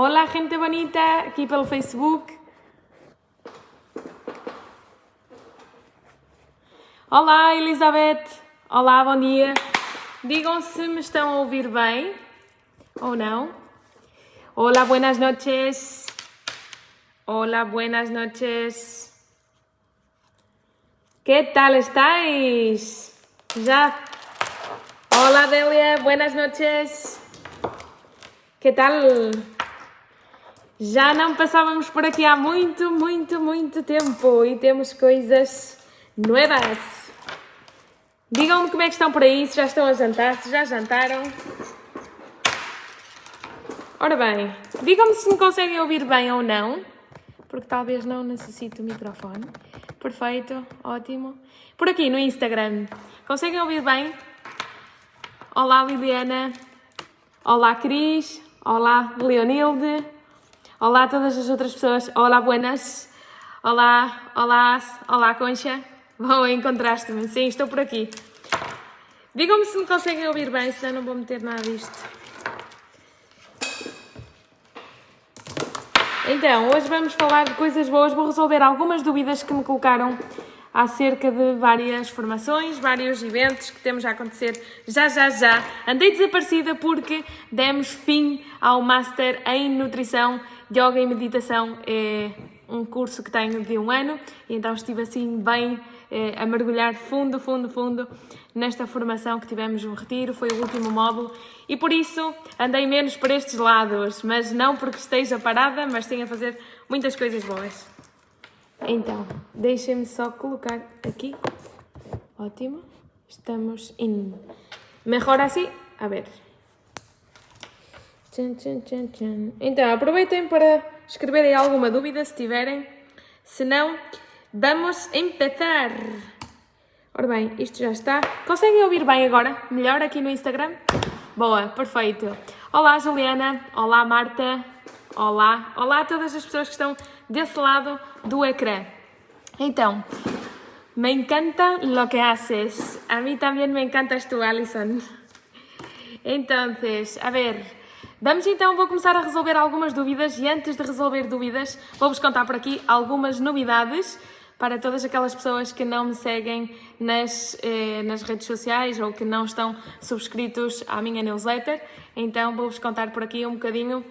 Olá, gente bonita, aqui pelo Facebook. Olá, Elizabeth. Olá, bom dia. Digam se me estão a ouvir bem ou não. Hola, buenas noches. Hola, buenas noches. ¿Qué tal estáis? Já. Hola, Delia, buenas noches. ¿Qué tal? Já não passávamos por aqui há muito tempo e temos coisas novas. Digam-me como é que estão por aí, se já estão a jantar, se já jantaram. Ora bem, digam-me se me conseguem ouvir bem ou não, porque talvez não necessite o microfone. Perfeito, ótimo. Por aqui no Instagram, conseguem ouvir bem? Olá, Liliana. Olá, Cris. Olá, Leonilde. Olá a todas as outras pessoas. Olá, buenas. Olá, Concha. Boa, encontraste-me. Sim, estou por aqui. Digam-me se me conseguem ouvir bem, senão não vou meter nada disto. Então, hoje vamos falar de coisas boas. Vou resolver algumas dúvidas que me colocaram acerca de várias formações, vários eventos que temos a acontecer já. Andei desaparecida porque demos fim ao Master em Nutrição, Yoga e Meditação. É um curso que tenho de 1 ano e então estive assim bem a mergulhar fundo nesta formação que tivemos no retiro, foi o último módulo e por isso andei menos por estes lados, mas não porque esteja parada, mas sim a fazer muitas coisas boas. Então, deixem-me só colocar aqui. Ótimo. Estamos in. Melhor assim? A ver. Então, aproveitem para escreverem alguma dúvida, se tiverem. Se não, vamos empezar. Ora bem, isto já está. Conseguem ouvir bem agora? Melhor aqui no Instagram? Boa, perfeito. Olá, Juliana. Olá, Marta. Olá a todas as pessoas que estão desse lado do ecrã. Então, me encanta lo que haces. A mí también me encantas tú, Alison. Entonces, a ver, vou começar a resolver algumas dúvidas e antes de resolver dúvidas, vou-vos contar por aqui algumas novidades para todas aquelas pessoas que não me seguem nas redes sociais ou que não estão subscritos à minha newsletter. Então, vou-vos contar por aqui um bocadinho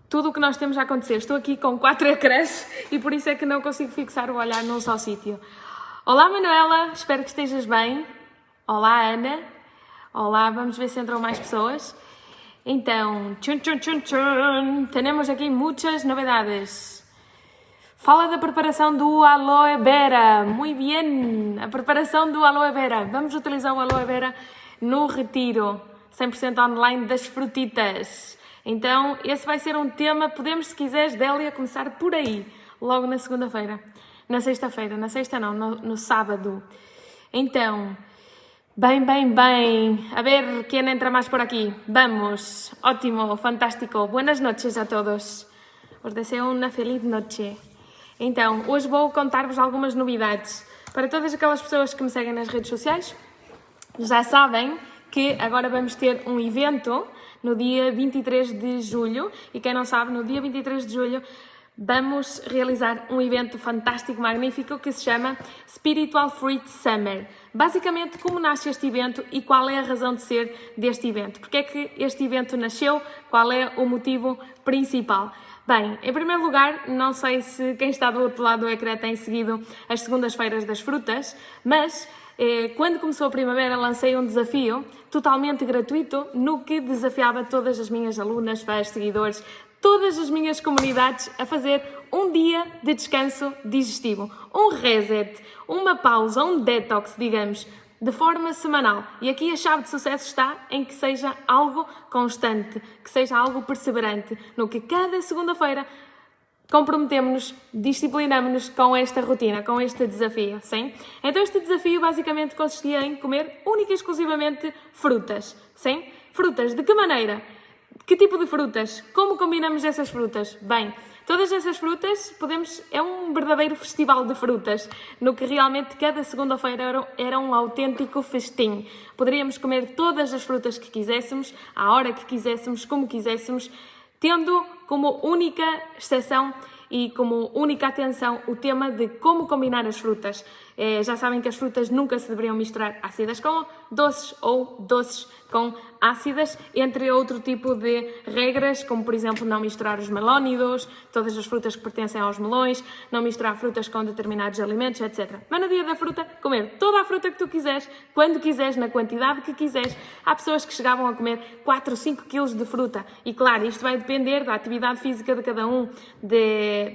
tudo o que nós temos a acontecer. Estou aqui com 4 ecrãs e por isso é que não consigo fixar o olhar num só sítio. Olá, Manuela, espero que estejas bem. Olá, Ana. Olá, vamos ver se entram mais pessoas. Então, temos aqui muitas novidades. Fala da preparação do aloe vera. Muito bem, a preparação do aloe vera. Vamos utilizar o aloe vera no retiro 100% online das frutitas. Então, esse vai ser um tema, podemos, se quiseres, Délia, começar por aí, logo na segunda-feira. Na sexta-feira, no sábado. Então, bem. A ver quem entra mais por aqui. Vamos. Ótimo, fantástico. Buenas noches a todos. Os desejo uma feliz noite. Então, hoje vou contar-vos algumas novidades. Para todas aquelas pessoas que me seguem nas redes sociais, já sabem que agora vamos ter um evento no dia 23 de julho. E quem não sabe, no dia 23 de julho vamos realizar um evento fantástico, magnífico, que se chama Spiritual Fruit Summer. Basicamente, como nasce este evento e qual é a razão de ser deste evento? Porque é que este evento nasceu? Qual é o motivo principal? Bem, em primeiro lugar, não sei se quem está do outro lado do ecrã tem seguido as segundas-feiras das frutas, mas quando começou a primavera lancei um desafio totalmente gratuito no que desafiava todas as minhas alunas, fãs, seguidores, todas as minhas comunidades a fazer um dia de descanso digestivo, um reset, uma pausa, um detox, digamos, de forma semanal. E aqui a chave de sucesso está em que seja algo constante, que seja algo perseverante, no que cada segunda-feira comprometemos-nos, disciplinamos-nos com esta rotina, com este desafio, sim? Então este desafio basicamente consistia em comer única e exclusivamente frutas, sim? Frutas, de que maneira? Que tipo de frutas? Como combinamos essas frutas? Bem, todas essas frutas é um verdadeiro festival de frutas, no que realmente cada segunda-feira era um autêntico festim. Poderíamos comer todas as frutas que quiséssemos, à hora que quiséssemos, como quiséssemos. tendo como única exceção e como única atenção o tema de como combinar as frutas. Já sabem que as frutas nunca se deveriam misturar ácidas com doces ou doces com ácidas, entre outro tipo de regras, como por exemplo não misturar os melónidos, todas as frutas que pertencem aos melões, não misturar frutas com determinados alimentos, etc. Mas no dia da fruta, comer toda a fruta que tu quiseres, quando quiseres, na quantidade que quiseres. Há pessoas que chegavam a comer 4 ou 5 quilos de fruta e claro, isto vai depender da atividade física de cada um,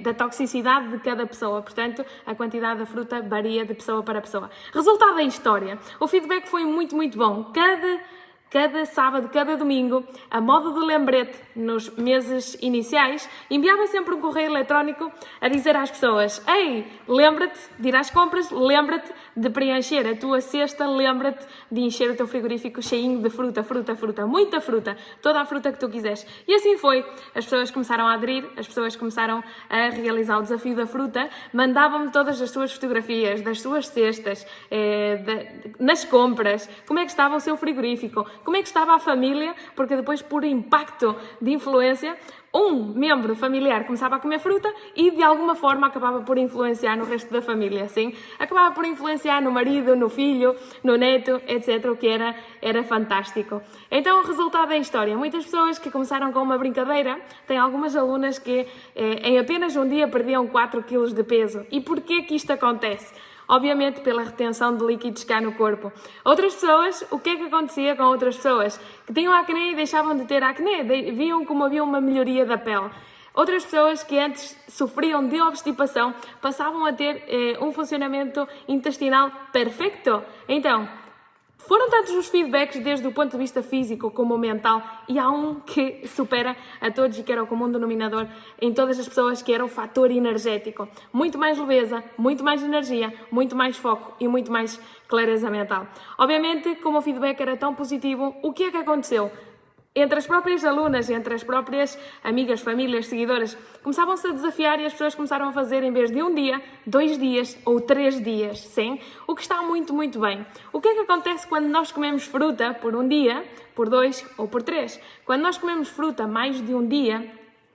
da toxicidade de cada pessoa, portanto a quantidade da fruta varia de pessoa para pessoa. Resultado da história, o feedback foi muito, muito bom. Cada sábado, cada domingo, a modo de lembrete nos meses iniciais, enviava sempre um correio eletrónico a dizer às pessoas: ei, lembra-te de ir às compras, lembra-te de preencher a tua cesta, lembra-te de encher o teu frigorífico cheinho de fruta, muita fruta, toda a fruta que tu quiseres. E assim foi. As pessoas começaram a aderir, as pessoas começaram a realizar o desafio da fruta, mandavam-me todas as suas fotografias das suas cestas, nas compras, como é que estava o seu frigorífico, como é que estava a família, porque depois, por impacto de influência, um membro familiar começava a comer fruta e, de alguma forma, acabava por influenciar no resto da família, sim? Acabava por influenciar no marido, no filho, no neto, etc., o que era fantástico. Então, o resultado da história. Muitas pessoas que começaram com uma brincadeira, tem algumas alunas que em apenas um dia perdiam 4 quilos de peso. E porquê que isto acontece? Obviamente pela retenção de líquidos cá no corpo. Outras pessoas, o que é que acontecia com outras pessoas? Que tinham acné e deixavam de ter acné, viam como havia uma melhoria da pele. Outras pessoas que antes sofriam de obstipação passavam a ter um funcionamento intestinal perfeito. Então, foram tantos os feedbacks desde o ponto de vista físico como mental e há um que supera a todos e que era o comum denominador em todas as pessoas, que era o fator energético. Muito mais leveza, muito mais energia, muito mais foco e muito mais clareza mental. Obviamente, como o feedback era tão positivo, o que é que aconteceu? Entre as próprias alunas, entre as próprias amigas, famílias, seguidoras, começavam-se a desafiar e as pessoas começaram a fazer em vez de 1 dia, 2 dias ou 3 dias, sim? O que está muito, muito bem. O que é que acontece quando nós comemos fruta por 1 dia, por 2 ou por 3? Quando nós comemos fruta mais de 1 dia,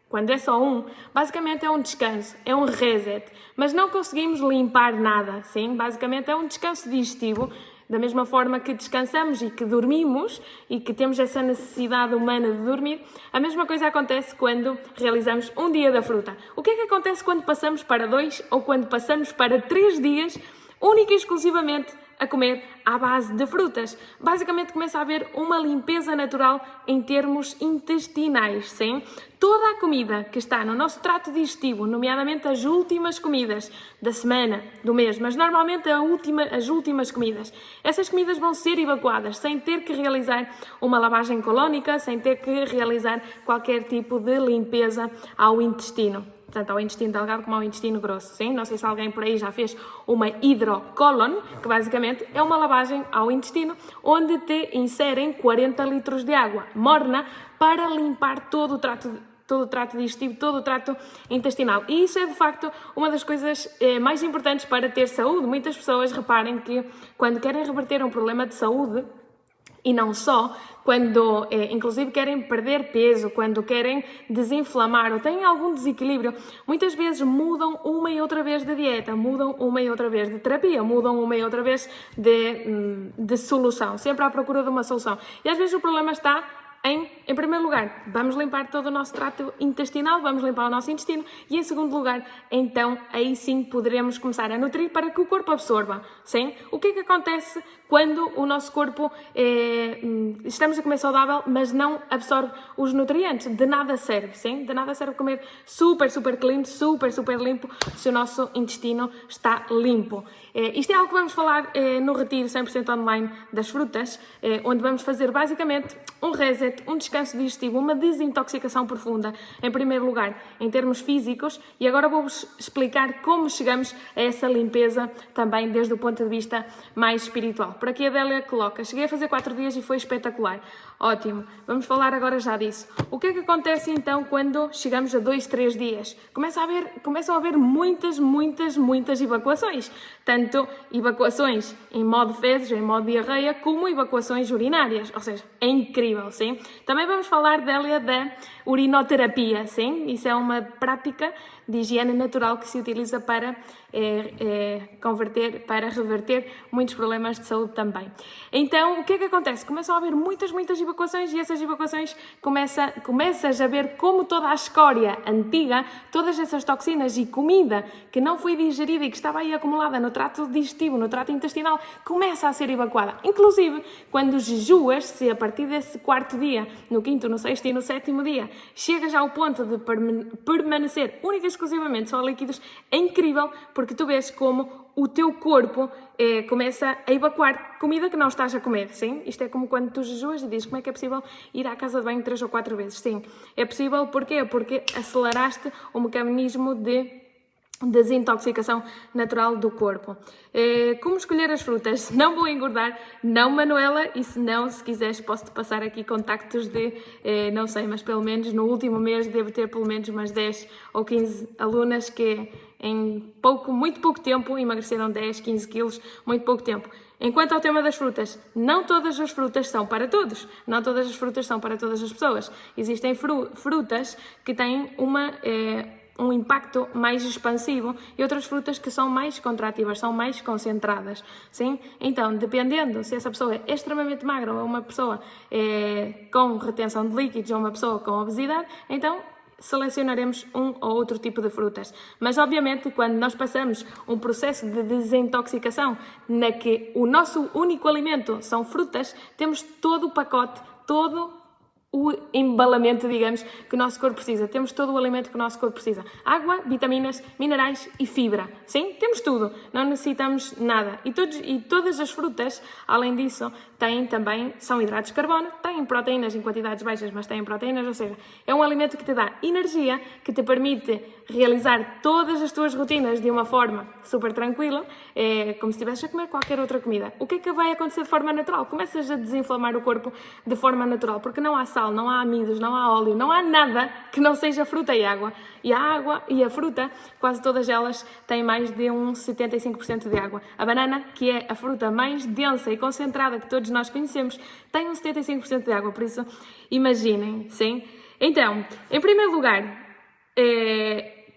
quando é só 1, basicamente é um descanso, é um reset, mas não conseguimos limpar nada, sim? Basicamente é um descanso digestivo. Da mesma forma que descansamos e que dormimos e que temos essa necessidade humana de dormir, a mesma coisa acontece quando realizamos 1 dia da fruta. O que é que acontece quando passamos para 2 ou quando passamos para 3 dias, única e exclusivamente a comer à base de frutas? Basicamente começa a haver uma limpeza natural em termos intestinais, sim? Toda a comida que está no nosso trato digestivo, nomeadamente as últimas comidas da semana, do mês, mas normalmente as últimas comidas, essas comidas vão ser evacuadas sem ter que realizar uma lavagem colónica, sem ter que realizar qualquer tipo de limpeza ao intestino. Tanto ao intestino delgado como ao intestino grosso, sim? Não sei se alguém por aí já fez uma hidrocolon, que basicamente é uma lavagem ao intestino, onde te inserem 40 litros de água morna para limpar todo o trato digestivo, todo o trato intestinal. E isso é, de facto, uma das coisas mais importantes para ter saúde. Muitas pessoas, reparem que quando querem reverter um problema de saúde, e não só, quando inclusive querem perder peso, quando querem desinflamar ou têm algum desequilíbrio, muitas vezes mudam uma e outra vez de dieta, mudam uma e outra vez de terapia, mudam uma e outra vez de solução, sempre à procura de uma solução. E às vezes o problema está em primeiro lugar, vamos limpar todo o nosso trato intestinal, vamos limpar o nosso intestino e, em segundo lugar, então, aí sim poderemos começar a nutrir para que o corpo absorva, sim? O que é que acontece quando o nosso corpo, estamos a comer saudável, mas não absorve os nutrientes? De nada serve, sim? De nada serve comer super clean, super limpo, se o nosso intestino está limpo. Isto é algo que vamos falar no retiro 100% online das frutas, onde vamos fazer basicamente um reset, um descanso digestivo, uma desintoxicação profunda, em primeiro lugar, em termos físicos, e agora vou-vos explicar como chegamos a essa limpeza também desde o ponto de vista mais espiritual. por aqui a Délia coloca, cheguei a fazer 4 dias e foi espetacular. Ótimo, vamos falar agora já disso. O que é que acontece então quando chegamos a 2, 3 dias? Começam a haver muitas evacuações. Tanto evacuações em modo fezes, em modo diarreia, como evacuações urinárias. Ou seja, é incrível, sim? Também vamos falar, Délia, da urinoterapia, sim? Isso é uma prática de higiene natural que se utiliza para reverter muitos problemas de saúde também. Então, o que é que acontece? Começam a haver muitas evacuações e essas evacuações começas a ver como toda a escória antiga, todas essas toxinas e comida que não foi digerida e que estava aí acumulada no trato digestivo, no trato intestinal, começa a ser evacuada. Inclusive, quando jejuas, se a partir desse 4º dia, no 5º, no 6º e no 7º dia, chegas ao ponto de permanecer única e exclusivamente só líquidos, é incrível porque tu vês como o teu corpo começa a evacuar comida que não estás a comer, sim? Isto é como quando tu jejuas e dizes como é que é possível ir à casa de banho 3 ou 4 vezes. Sim, é possível, porquê? Porque aceleraste o mecanismo de desintoxicação natural do corpo. Como escolher as frutas? Não vou engordar, não, Manuela, e se não, se quiseres, posso-te passar aqui contactos de, não sei, mas pelo menos no último mês devo ter pelo menos umas 10 ou 15 alunas que em muito pouco tempo emagreceram 10, 15 quilos, muito pouco tempo. Enquanto ao tema das frutas, não todas as frutas são para todos, não todas as frutas são para todas as pessoas. Existem frutas que têm um impacto mais expansivo e outras frutas que são mais contrativas, são mais concentradas, sim? Então, dependendo se essa pessoa é extremamente magra ou é uma pessoa com retenção de líquidos ou uma pessoa com obesidade, então selecionaremos um ou outro tipo de frutas. Mas, obviamente, quando nós passamos um processo de desintoxicação na que o nosso único alimento são frutas, temos todo o pacote, todo o embalamento, digamos, que o nosso corpo precisa. Temos todo o alimento que o nosso corpo precisa. Água, vitaminas, minerais e fibra. Sim? Temos tudo. Não necessitamos nada. E todas as frutas, além disso, são hidratos de carbono, têm proteínas em quantidades baixas, mas têm proteínas, ou seja, é um alimento que te dá energia, que te permite realizar todas as tuas rotinas de uma forma super tranquila, como se estivesse a comer qualquer outra comida. O que é que vai acontecer de forma natural? Começas a desinflamar o corpo de forma natural, porque não há sal, não há amidos, não há óleo, não há nada que não seja fruta e água. E a água e a fruta, quase todas elas têm mais de um 75% de água. A banana, que é a fruta mais densa e concentrada que todos nós conhecemos, tem um 75% de água, por isso imaginem, sim? Então, em primeiro lugar,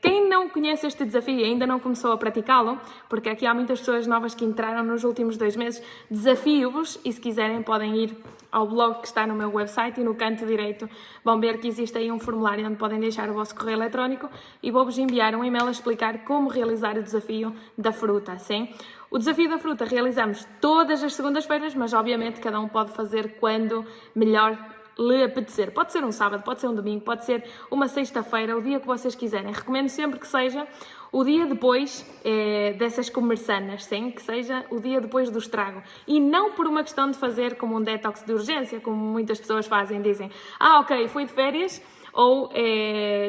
quem não conhece este desafio e ainda não começou a praticá-lo, porque aqui há muitas pessoas novas que entraram nos últimos 2 meses, desafio-vos e se quiserem podem ir ao blog que está no meu website e no canto direito vão ver que existe aí um formulário onde podem deixar o vosso correio eletrónico e vou-vos enviar um e-mail a explicar como realizar o desafio da fruta, sim? O desafio da fruta realizamos todas as segundas-feiras, mas obviamente cada um pode fazer quando melhor lhe apetecer. Pode ser um sábado, pode ser um domingo, pode ser uma sexta-feira, o dia que vocês quiserem. Recomendo sempre que seja o dia depois dessas comerçanas, sim? Que seja o dia depois do estrago. E não por uma questão de fazer como um detox de urgência, como muitas pessoas fazem, dizem ok, fui de férias, ou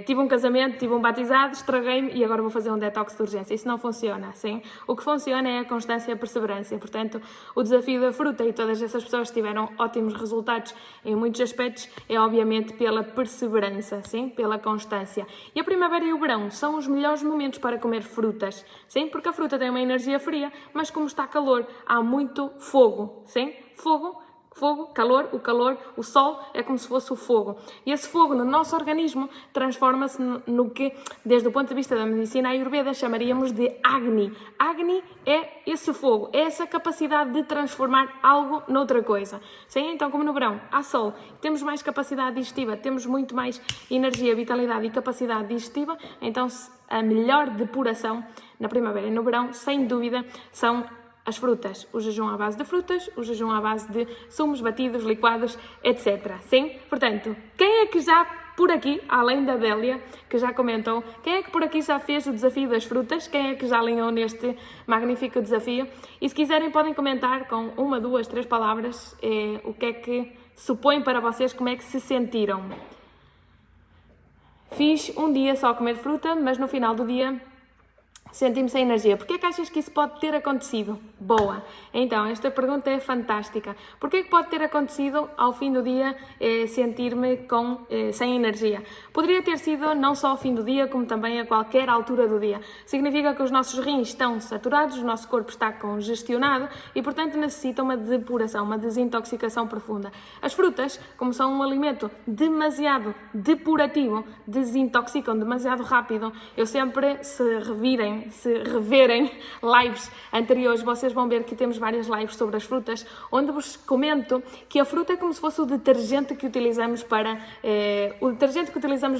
tive um casamento, tive um batizado, estraguei-me e agora vou fazer um detox de urgência. Isso não funciona, sim? O que funciona é a constância e a perseverança. Portanto, o desafio da fruta e todas essas pessoas que tiveram ótimos resultados em muitos aspectos é obviamente pela perseverança, sim? Pela constância. E a primavera e o verão são os melhores momentos para comer frutas, sim? Porque a fruta tem uma energia fria, mas como está calor, há muito fogo, sim? Fogo, calor, o sol é como se fosse o fogo. E esse fogo no nosso organismo transforma-se no que, desde o ponto de vista da medicina ayurveda, chamaríamos de Agni. Agni é esse fogo, é essa capacidade de transformar algo noutra coisa. Sim? Então, como no verão há sol, temos mais capacidade digestiva, temos muito mais energia, vitalidade e capacidade digestiva, então a melhor depuração na primavera e no verão, sem dúvida, são as frutas, o jejum à base de frutas, o jejum à base de sumos, batidos, liquados, etc. Sim? Portanto, quem é que já por aqui, além da Délia, que já comentou, quem é que por aqui já fez o desafio das frutas? Quem é que já alinhou neste magnífico desafio? E se quiserem podem comentar com 1, 2, 3 palavras o que é que supõe para vocês, como é que se sentiram. Fiz um dia só comer fruta, mas no final do dia Senti-me sem energia. Porquê que achas que isso pode ter acontecido? Boa! Então, esta pergunta é fantástica. Porquê que pode ter acontecido ao fim do dia sentir-me sem energia? Poderia ter sido não só ao fim do dia, como também a qualquer altura do dia. Significa que os nossos rins estão saturados, o nosso corpo está congestionado e, portanto, necessita uma depuração, uma desintoxicação profunda. As frutas, como são um alimento demasiado depurativo, desintoxicam demasiado rápido. Eu sempre, se reverem lives anteriores, vocês vão ver que temos várias lives sobre as frutas, onde vos comento que a fruta é como se fosse o detergente que utilizamos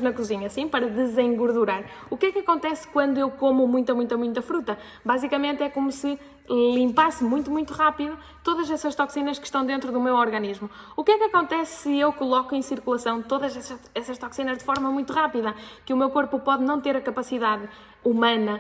na cozinha, sim, para desengordurar. O que é que acontece quando eu como muita fruta? Basicamente é como se limpasse muito rápido todas essas toxinas que estão dentro do meu organismo. O que é que acontece se eu coloco em circulação todas essas toxinas de forma muito rápida, que o meu corpo pode não ter a capacidade humana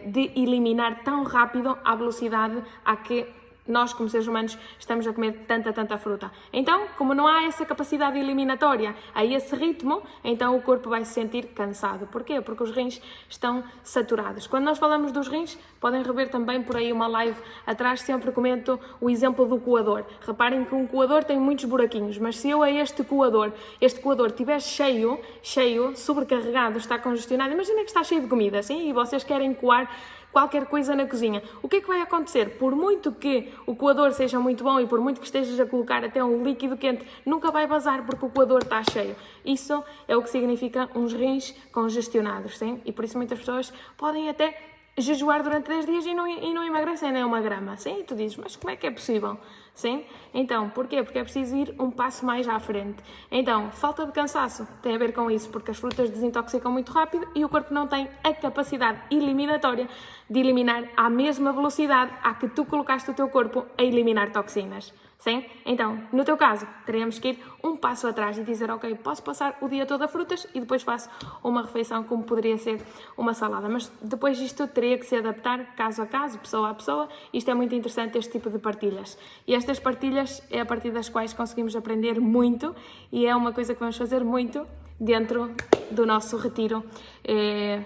de eliminar tão rápido à velocidade a que nós, como seres humanos, estamos a comer tanta fruta. Então, como não há essa capacidade eliminatória a esse ritmo, então o corpo vai se sentir cansado. Porquê? Porque os rins estão saturados. Quando nós falamos dos rins, podem rever também por aí uma live atrás, sempre comento o exemplo do coador. Reparem que um coador tem muitos buraquinhos, mas se eu a este coador estiver cheio, sobrecarregado, está congestionado, imagina que está cheio de comida, sim? E vocês querem coar qualquer coisa na cozinha. O que é que vai acontecer? Por muito que o coador seja muito bom e por muito que estejas a colocar até um líquido quente, nunca vai vazar porque o coador está cheio. Isso é o que significa uns rins congestionados, sim? E por isso muitas pessoas podem até jejuar durante 10 dias e não emagrecem nem 1 grama, sim? E tu dizes, mas como é que é possível? Sim? Então, porquê? Porque é preciso ir um passo mais à frente. Então, falta de cansaço tem a ver com isso, porque as frutas desintoxicam muito rápido e o corpo não tem a capacidade eliminatória de eliminar à mesma velocidade a que tu colocaste o teu corpo a eliminar toxinas. Sim? Então, no teu caso, teremos que ir um passo atrás e dizer, ok, posso passar o dia todo a frutas e depois faço uma refeição como poderia ser uma salada. Mas depois isto teria que se adaptar caso a caso, pessoa a pessoa. Isto é muito interessante, este tipo de partilhas. E estas partilhas é a partir das quais conseguimos aprender muito e é uma coisa que vamos fazer muito dentro do nosso retiro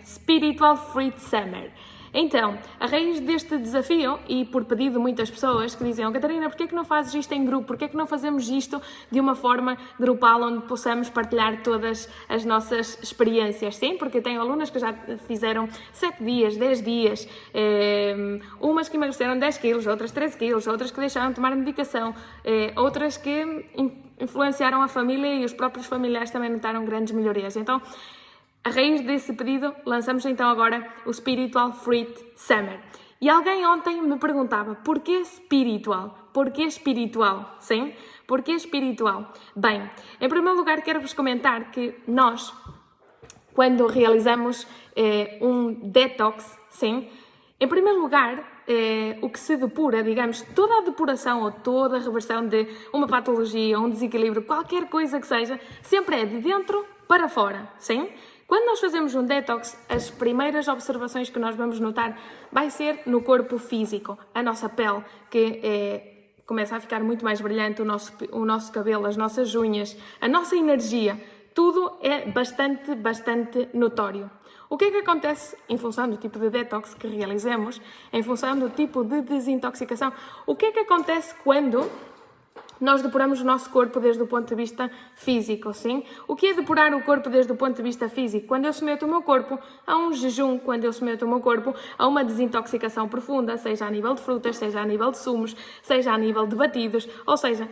Spiritual Fruit Summer. Então, a raiz deste desafio, e por pedido de muitas pessoas que diziam, Catarina, porquê que não fazes isto em grupo? Porquê que não fazemos isto de uma forma grupal onde possamos partilhar todas as nossas experiências? Sim, porque tenho alunas que já fizeram 7 dias, 10 dias, umas que emagreceram 10 quilos, outras 13 quilos, outras que deixaram de tomar medicação, outras que influenciaram a família e os próprios familiares também notaram grandes melhorias. Então, a raiz desse pedido, lançamos então agora o Spiritual Fruit Summer. E alguém ontem me perguntava, porquê spiritual? Porquê espiritual? Sim? Porquê espiritual? Bem, em primeiro lugar quero-vos comentar que nós, quando realizamos um detox, sim, em primeiro lugar, o que se depura, digamos, toda a depuração ou toda a reversão de uma patologia, um desequilíbrio, qualquer coisa que seja, sempre é de dentro para fora, sim? Quando nós fazemos um detox, as primeiras observações que nós vamos notar vai ser no corpo físico, a nossa pele, que começa a ficar muito mais brilhante, o nosso cabelo, as nossas unhas, a nossa energia, tudo é bastante notório. O que é que acontece em função do tipo de detox que realizemos, em função do tipo de desintoxicação? O que é que acontece quando nós depuramos o nosso corpo desde o ponto de vista físico, sim? O que é depurar o corpo desde o ponto de vista físico? Quando eu submeto o meu corpo a um jejum, quando eu submeto o meu corpo a uma desintoxicação profunda, seja a nível de frutas, seja a nível de sumos, seja a nível de batidos, ou seja,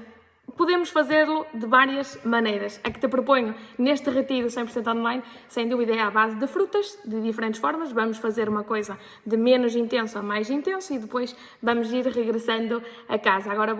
podemos fazê-lo de várias maneiras. A que te proponho neste retiro 100% online, sem dúvida, é à base de frutas, de diferentes formas. Vamos fazer uma coisa de menos intenso a mais intenso e depois vamos ir regressando a casa. Agora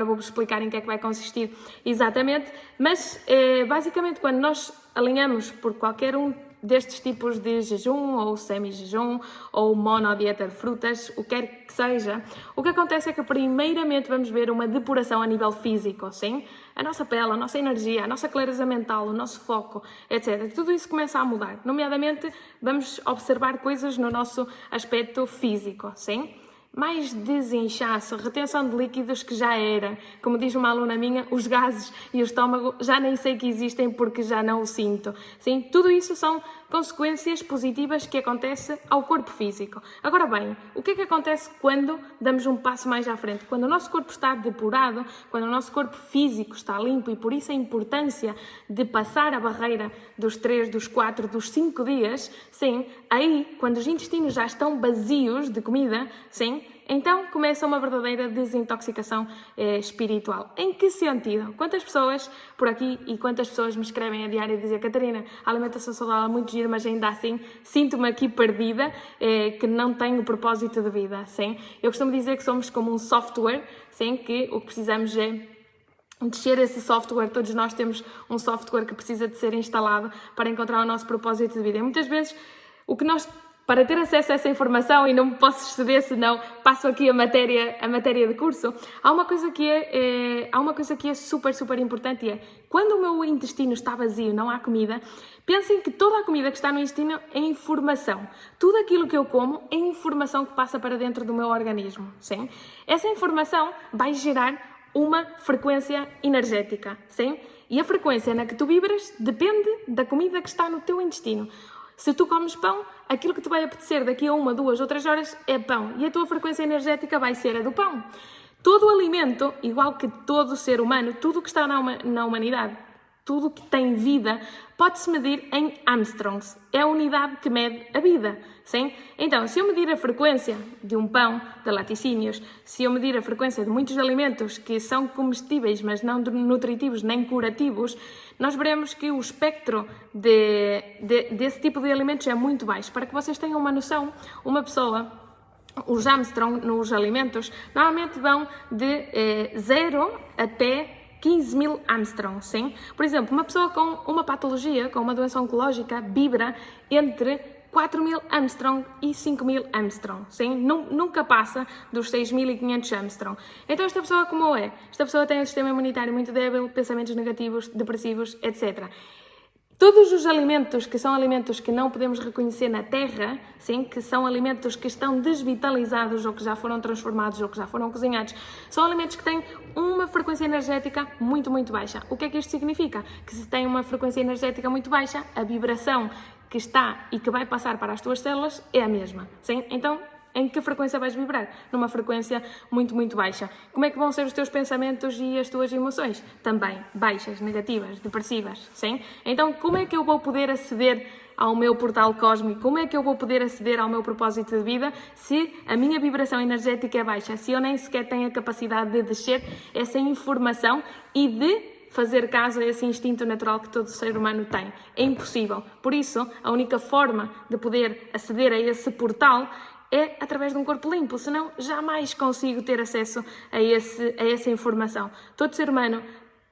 vou-vos explicar em que é que vai consistir exatamente. Mas, basicamente, quando nós alinhamos por qualquer um destes tipos de jejum ou semi-jejum ou monodieta de frutas, o que quer que seja, o que acontece é que primeiramente vamos ver uma depuração a nível físico, sim? A nossa pele, a nossa energia, a nossa clareza mental, o nosso foco, etc. Tudo isso começa a mudar. Nomeadamente, vamos observar coisas no nosso aspecto físico, sim? mais desinchaço, retenção de líquidos que já era. Como diz uma aluna minha, os gases e o estômago já nem sei que existem porque já não o sinto. Sim, tudo isso são consequências positivas que acontecem ao corpo físico. Agora bem, o que é que acontece quando damos um passo mais à frente? Quando o nosso corpo está depurado, quando o nosso corpo físico está limpo, e por isso a importância de passar a barreira dos 3, dos 4, dos 5 dias, sim, aí, quando os intestinos já estão vazios de comida, sim, então começa uma verdadeira desintoxicação espiritual. Em que sentido? Quantas pessoas por aqui e quantas pessoas me escrevem a diário e dizem: Catarina, a alimentação saudável é muito gira, mas ainda assim sinto-me aqui perdida, que não tenho propósito de vida. Sim? Eu costumo dizer que somos como um software, sim, que o que precisamos é descer esse software. Todos nós temos um software que precisa de ser instalado para encontrar o nosso propósito de vida. E muitas vezes o que nós, para ter acesso a essa informação, e não me posso exceder senão passo aqui a matéria de curso, há uma coisa que é super, super importante, e é: quando o meu intestino está vazio, não há comida, pensem que toda a comida que está no intestino é informação. Tudo aquilo que eu como é informação que passa para dentro do meu organismo, sim? Essa informação vai gerar uma frequência energética, sim? E a frequência na que tu vibras depende da comida que está no teu intestino. Se tu comes pão, aquilo que te vai apetecer daqui a 1, 2 ou 3 horas é pão. E a tua frequência energética vai ser a do pão. Todo o alimento, igual que todo ser humano, tudo o que está na humanidade, tudo o que tem vida, pode-se medir em Armstrongs. É a unidade que mede a vida, sim? Então, se eu medir a frequência de um pão, de laticínios, se eu medir a frequência de muitos alimentos que são comestíveis, mas não nutritivos nem curativos, nós veremos que o espectro desse tipo de alimentos é muito baixo. Para que vocês tenham uma noção, uma pessoa, os Armstrong nos alimentos, normalmente vão de 0 até 15.000 Armstrong, sim? Por exemplo, uma pessoa com uma patologia, com uma doença oncológica, vibra entre 4.000 Armstrong e 5.000 Armstrong, sim? Nunca passa dos 6.500 Armstrong. Então esta pessoa como é? Esta pessoa tem um sistema imunitário muito débil, pensamentos negativos, depressivos, etc. Todos os alimentos que são alimentos que não podemos reconhecer na Terra, sim, que são alimentos que estão desvitalizados ou que já foram transformados ou que já foram cozinhados, são alimentos que têm uma frequência energética muito, muito baixa. O que é que isto significa? Que se tem uma frequência energética muito baixa, a vibração que está e que vai passar para as tuas células é a mesma, sim? Então, em que frequência vais vibrar? Numa frequência muito, muito baixa. Como é que vão ser os teus pensamentos e as tuas emoções? Também baixas, negativas, depressivas, sim? Então, como é que eu vou poder aceder ao meu portal cósmico? Como é que eu vou poder aceder ao meu propósito de vida se a minha vibração energética é baixa? Se eu nem sequer tenho a capacidade de descer essa informação e de fazer caso a esse instinto natural que todo ser humano tem? É impossível. Por isso, a única forma de poder aceder a esse portal é através de um corpo limpo, senão jamais consigo ter acesso a essa informação. Todo ser humano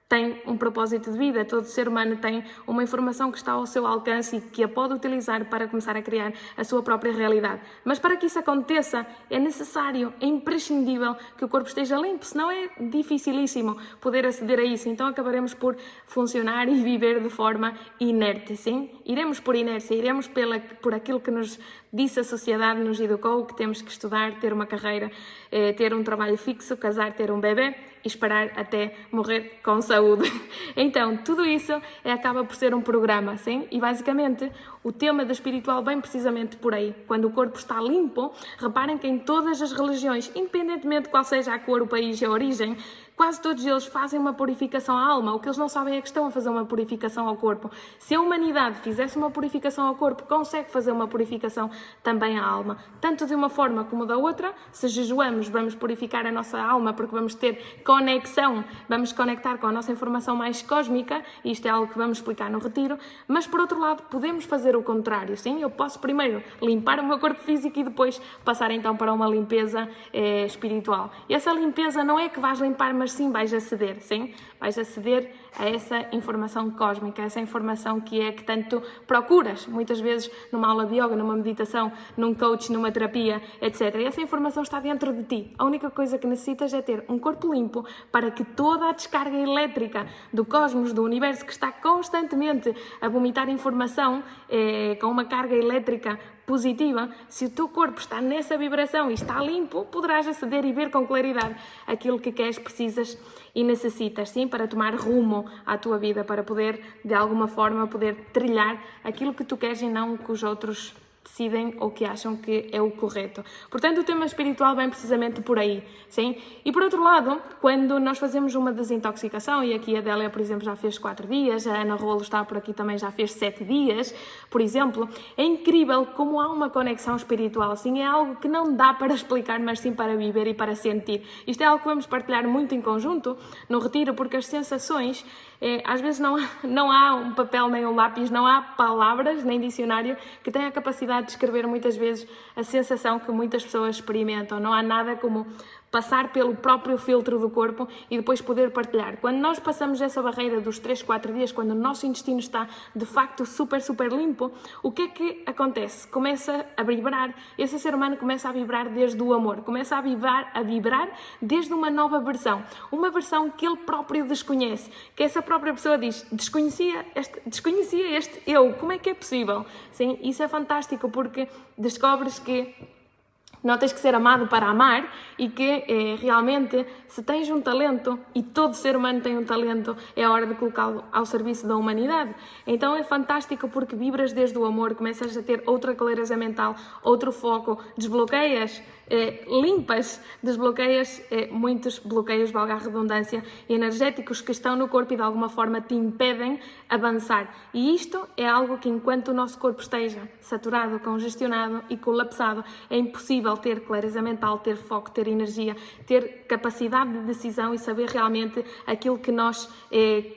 tem um propósito de vida, todo ser humano tem uma informação que está ao seu alcance e que a pode utilizar para começar a criar a sua própria realidade. Mas para que isso aconteça é necessário, é imprescindível que o corpo esteja limpo, senão é dificilíssimo poder aceder a isso. Então acabaremos por funcionar e viver de forma inerte, sim? Iremos por inércia, iremos por aquilo que nos disse a sociedade, nos educou, que temos que estudar, ter uma carreira, ter um trabalho fixo, casar, ter um bebê e esperar até morrer com saúde. Então, tudo isso acaba por ser um programa, sim? E basicamente, o tema do espiritual vem precisamente por aí. Quando o corpo está limpo, reparem que em todas as religiões, independentemente de qual seja a cor, o país e a origem, quase todos eles fazem uma purificação à alma. O que eles não sabem é que estão a fazer uma purificação ao corpo. Se a humanidade fizesse uma purificação ao corpo, consegue fazer uma purificação também à alma. Tanto de uma forma como da outra. Se jejuamos, vamos purificar a nossa alma porque vamos ter conexão, vamos conectar com a nossa informação mais cósmica, e isto é algo que vamos explicar no retiro. Mas por outro lado, podemos fazer o contrário, sim? Eu posso primeiro limpar o meu corpo físico e depois passar então para uma limpeza espiritual. E essa limpeza não é que vais limpar, mas sim vais aceder, sim? Vais aceder a essa informação cósmica, essa informação que tanto procuras, muitas vezes numa aula de yoga, numa meditação, num coach, numa terapia, etc. E essa informação está dentro de ti. A única coisa que necessitas é ter um corpo limpo para que toda a descarga elétrica do cosmos, do universo, que está constantemente a vomitar informação com uma carga elétrica positiva, se o teu corpo está nessa vibração e está limpo, poderás aceder e ver com claridade aquilo que queres, precisas e necessitas, sim, para tomar rumo à tua vida, para poder, de alguma forma, poder trilhar aquilo que tu queres e não o que os outros decidem ou que acham que é o correto. Portanto, o tema espiritual vem precisamente por aí, sim? E por outro lado, quando nós fazemos uma desintoxicação, e aqui a Délia, por exemplo, já fez 4 dias, a Ana Rolo está por aqui também, já fez 7 dias, por exemplo, é incrível como há uma conexão espiritual, sim? É algo que não dá para explicar, mas sim para viver e para sentir. Isto é algo que vamos partilhar muito em conjunto no retiro, porque as sensações, às vezes não há um papel nem um lápis, não há palavras nem dicionário que tenha a capacidade de descrever muitas vezes a sensação que muitas pessoas experimentam. Não há nada como passar pelo próprio filtro do corpo e depois poder partilhar. Quando nós passamos essa barreira dos 3, 4 dias, quando o nosso intestino está de facto super, super limpo, o que é que acontece? Começa a vibrar, esse ser humano começa a vibrar desde o amor, começa a vibrar desde uma nova versão, uma versão que ele próprio desconhece, que essa própria pessoa diz, desconhecia este eu, como é que é possível? Sim, isso é fantástico porque descobres que não tens que ser amado para amar e que realmente, se tens um talento, e todo ser humano tem um talento, é hora de colocá-lo ao serviço da humanidade. Então é fantástico porque vibras desde o amor, começas a ter outra clareza mental, outro foco, desbloqueias, limpas, desbloqueias muitos bloqueios, valga a redundância, energéticos que estão no corpo e de alguma forma te impedem avançar. E isto é algo que enquanto o nosso corpo esteja saturado, congestionado e colapsado, é impossível ter clareza mental, ter foco, ter energia, ter capacidade de decisão e saber realmente aquilo que nós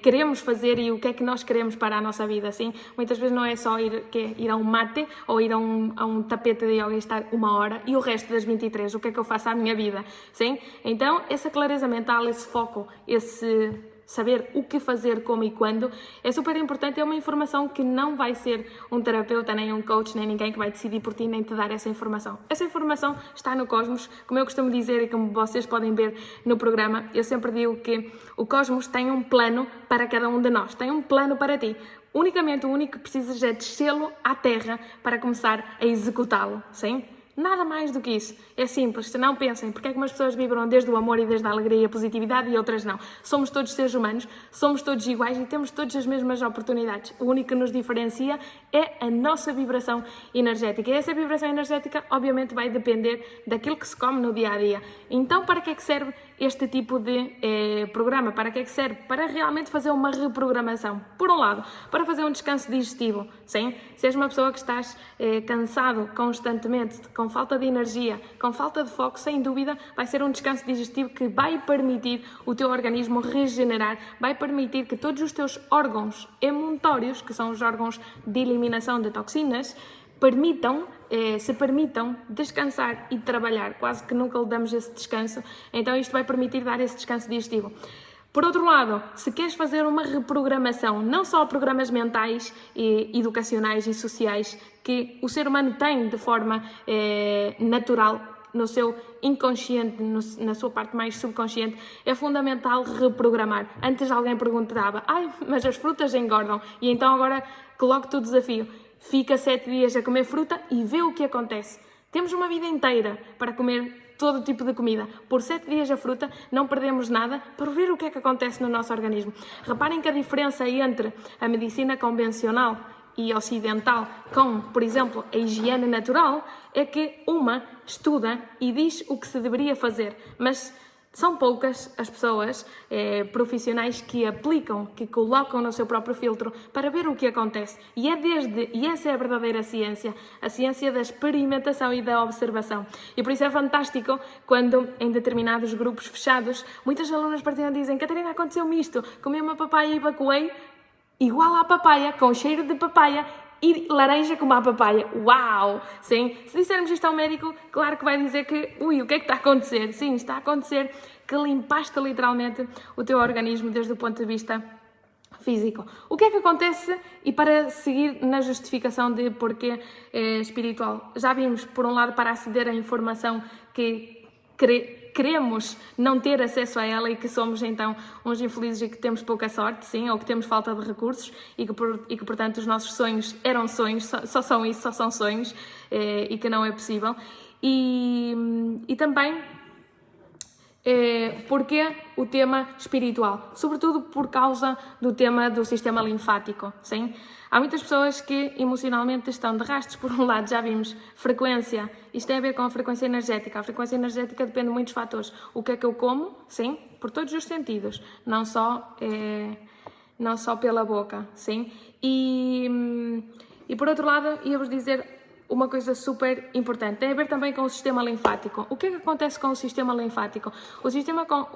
queremos fazer e o que é que nós queremos para a nossa vida, assim. Muitas vezes não é só ir a um mate ou ir a um tapete de yoga e estar 1 hora e o resto das 23, o que é que eu faço à minha vida, sim? Então, essa clareza mental, esse foco, esse saber o que fazer, como e quando, é super importante. É uma informação que não vai ser um terapeuta, nem um coach, nem ninguém que vai decidir por ti, nem te dar essa informação. Essa informação está no cosmos, como eu costumo dizer e como vocês podem ver no programa. Eu sempre digo que o cosmos tem um plano para cada um de nós, tem um plano para ti. Unicamente o único que precisas é descê-lo à Terra para começar a executá-lo, sim? Nada mais do que isso. É simples. Se não pensem, porque é que umas pessoas vibram desde o amor e desde a alegria e a positividade e outras não. Somos todos seres humanos, somos todos iguais e temos todas as mesmas oportunidades. O único que nos diferencia é a nossa vibração energética. E essa vibração energética, obviamente, vai depender daquilo que se come no dia-a-dia. Então, para que é que serve este tipo de programa? Para que é que serve? Para realmente fazer uma reprogramação. Por um lado, para fazer um descanso digestivo. Sim? Se és uma pessoa que estás cansado constantemente, com falta de energia, com falta de foco, sem dúvida, vai ser um descanso digestivo que vai permitir o teu organismo regenerar, vai permitir que todos os teus órgãos emuntórios, que são os órgãos de eliminação de toxinas, se permitam descansar e trabalhar. Quase que nunca lhe damos esse descanso, então isto vai permitir dar esse descanso digestivo. Por outro lado, se queres fazer uma reprogramação, não só programas mentais, educacionais e sociais que o ser humano tem de forma natural, no seu inconsciente, na sua parte mais subconsciente, é fundamental reprogramar. Antes alguém perguntava, mas as frutas engordam, e então agora coloco-te o desafio. Fica 7 dias a comer fruta e vê o que acontece. Temos uma vida inteira para comer todo tipo de comida. Por 7 dias a fruta, não perdemos nada para ver o que é que acontece no nosso organismo. Reparem que a diferença entre a medicina convencional e ocidental com, por exemplo, a higiene natural é que uma estuda e diz o que se deveria fazer, mas são poucas as pessoas profissionais que aplicam, que colocam no seu próprio filtro para ver o que acontece. E essa é a verdadeira ciência, a ciência da experimentação e da observação. E por isso é fantástico quando, em determinados grupos fechados, muitas alunas partilham e dizem: Catarina, aconteceu-me isto, comi uma papaya e evacuei igual à papaya, com cheiro de papaya, e laranja como a papaya. Uau! Sim, se dissermos isto ao médico, claro que vai dizer que, o que é que está a acontecer? Sim, está a acontecer que limpaste literalmente o teu organismo desde o ponto de vista físico. O que é que acontece? E para seguir na justificação de porquê espiritual, já vimos, por um lado, para aceder à informação que queremos não ter acesso a ela e que somos então uns infelizes e que temos pouca sorte, sim, ou que temos falta de recursos e que portanto os nossos sonhos eram sonhos, só são isso, só são sonhos e que não é possível. E também porque o tema espiritual, sobretudo por causa do tema do sistema linfático, sim? Há muitas pessoas que emocionalmente estão de rastros. Por um lado, já vimos frequência, isto tem a ver com a frequência energética. A frequência energética depende de muitos fatores. O que é que eu como? Sim, por todos os sentidos, não só pela boca, sim? E por outro lado, ia-vos dizer uma coisa super importante, tem a ver também com o sistema linfático. O que é que acontece com o sistema linfático? O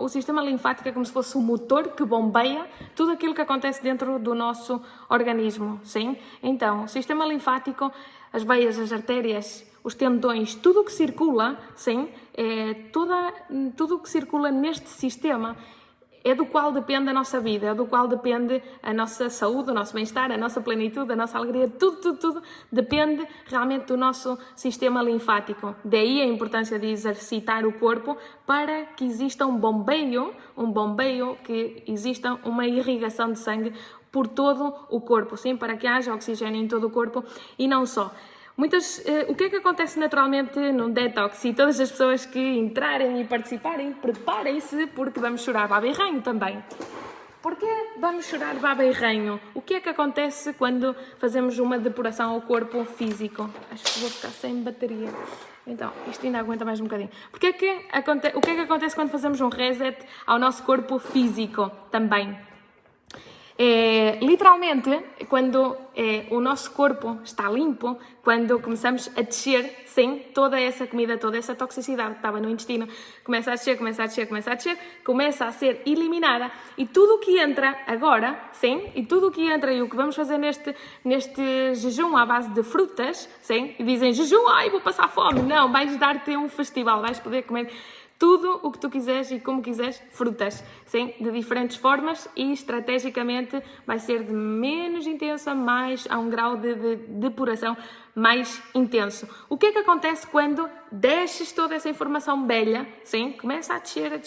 sistema linfático é como se fosse o motor que bombeia tudo aquilo que acontece dentro do nosso organismo, sim? Então, o sistema linfático, as veias, as artérias, os tendões, tudo o que circula, sim? Tudo o que circula neste sistema é do qual depende a nossa vida, é do qual depende a nossa saúde, o nosso bem-estar, a nossa plenitude, a nossa alegria, tudo depende realmente do nosso sistema linfático. Daí a importância de exercitar o corpo para que exista um bombeio, que exista uma irrigação de sangue por todo o corpo, sim, para que haja oxigênio em todo o corpo e não só. O que é que acontece naturalmente num detox? E todas as pessoas que entrarem e participarem, preparem-se porque vamos chorar baba e ranho também. Porquê vamos chorar baba e ranho? O que é que acontece quando fazemos uma depuração ao corpo físico? Acho que vou ficar sem bateria. Então, isto ainda aguenta mais um bocadinho. O que é que acontece quando fazemos um reset ao nosso corpo físico também? Literalmente, quando o nosso corpo está limpo, quando começamos a descer, sim, toda essa comida, toda essa toxicidade que estava no intestino, começa a descer, começa a ser eliminada e tudo o que entra agora, sim, e tudo o que entra e o que vamos fazer neste jejum à base de frutas, sim, e dizem jejum, ai, vou passar fome. Não, vais dar-te um festival, vais poder comer tudo o que tu quiseres e como quiseres, frutas, sim, de diferentes formas e estrategicamente vai ser de menos intensa, mais a um grau de depuração mais intenso. O que é que acontece quando desces toda essa informação velha, sim, começa a descer,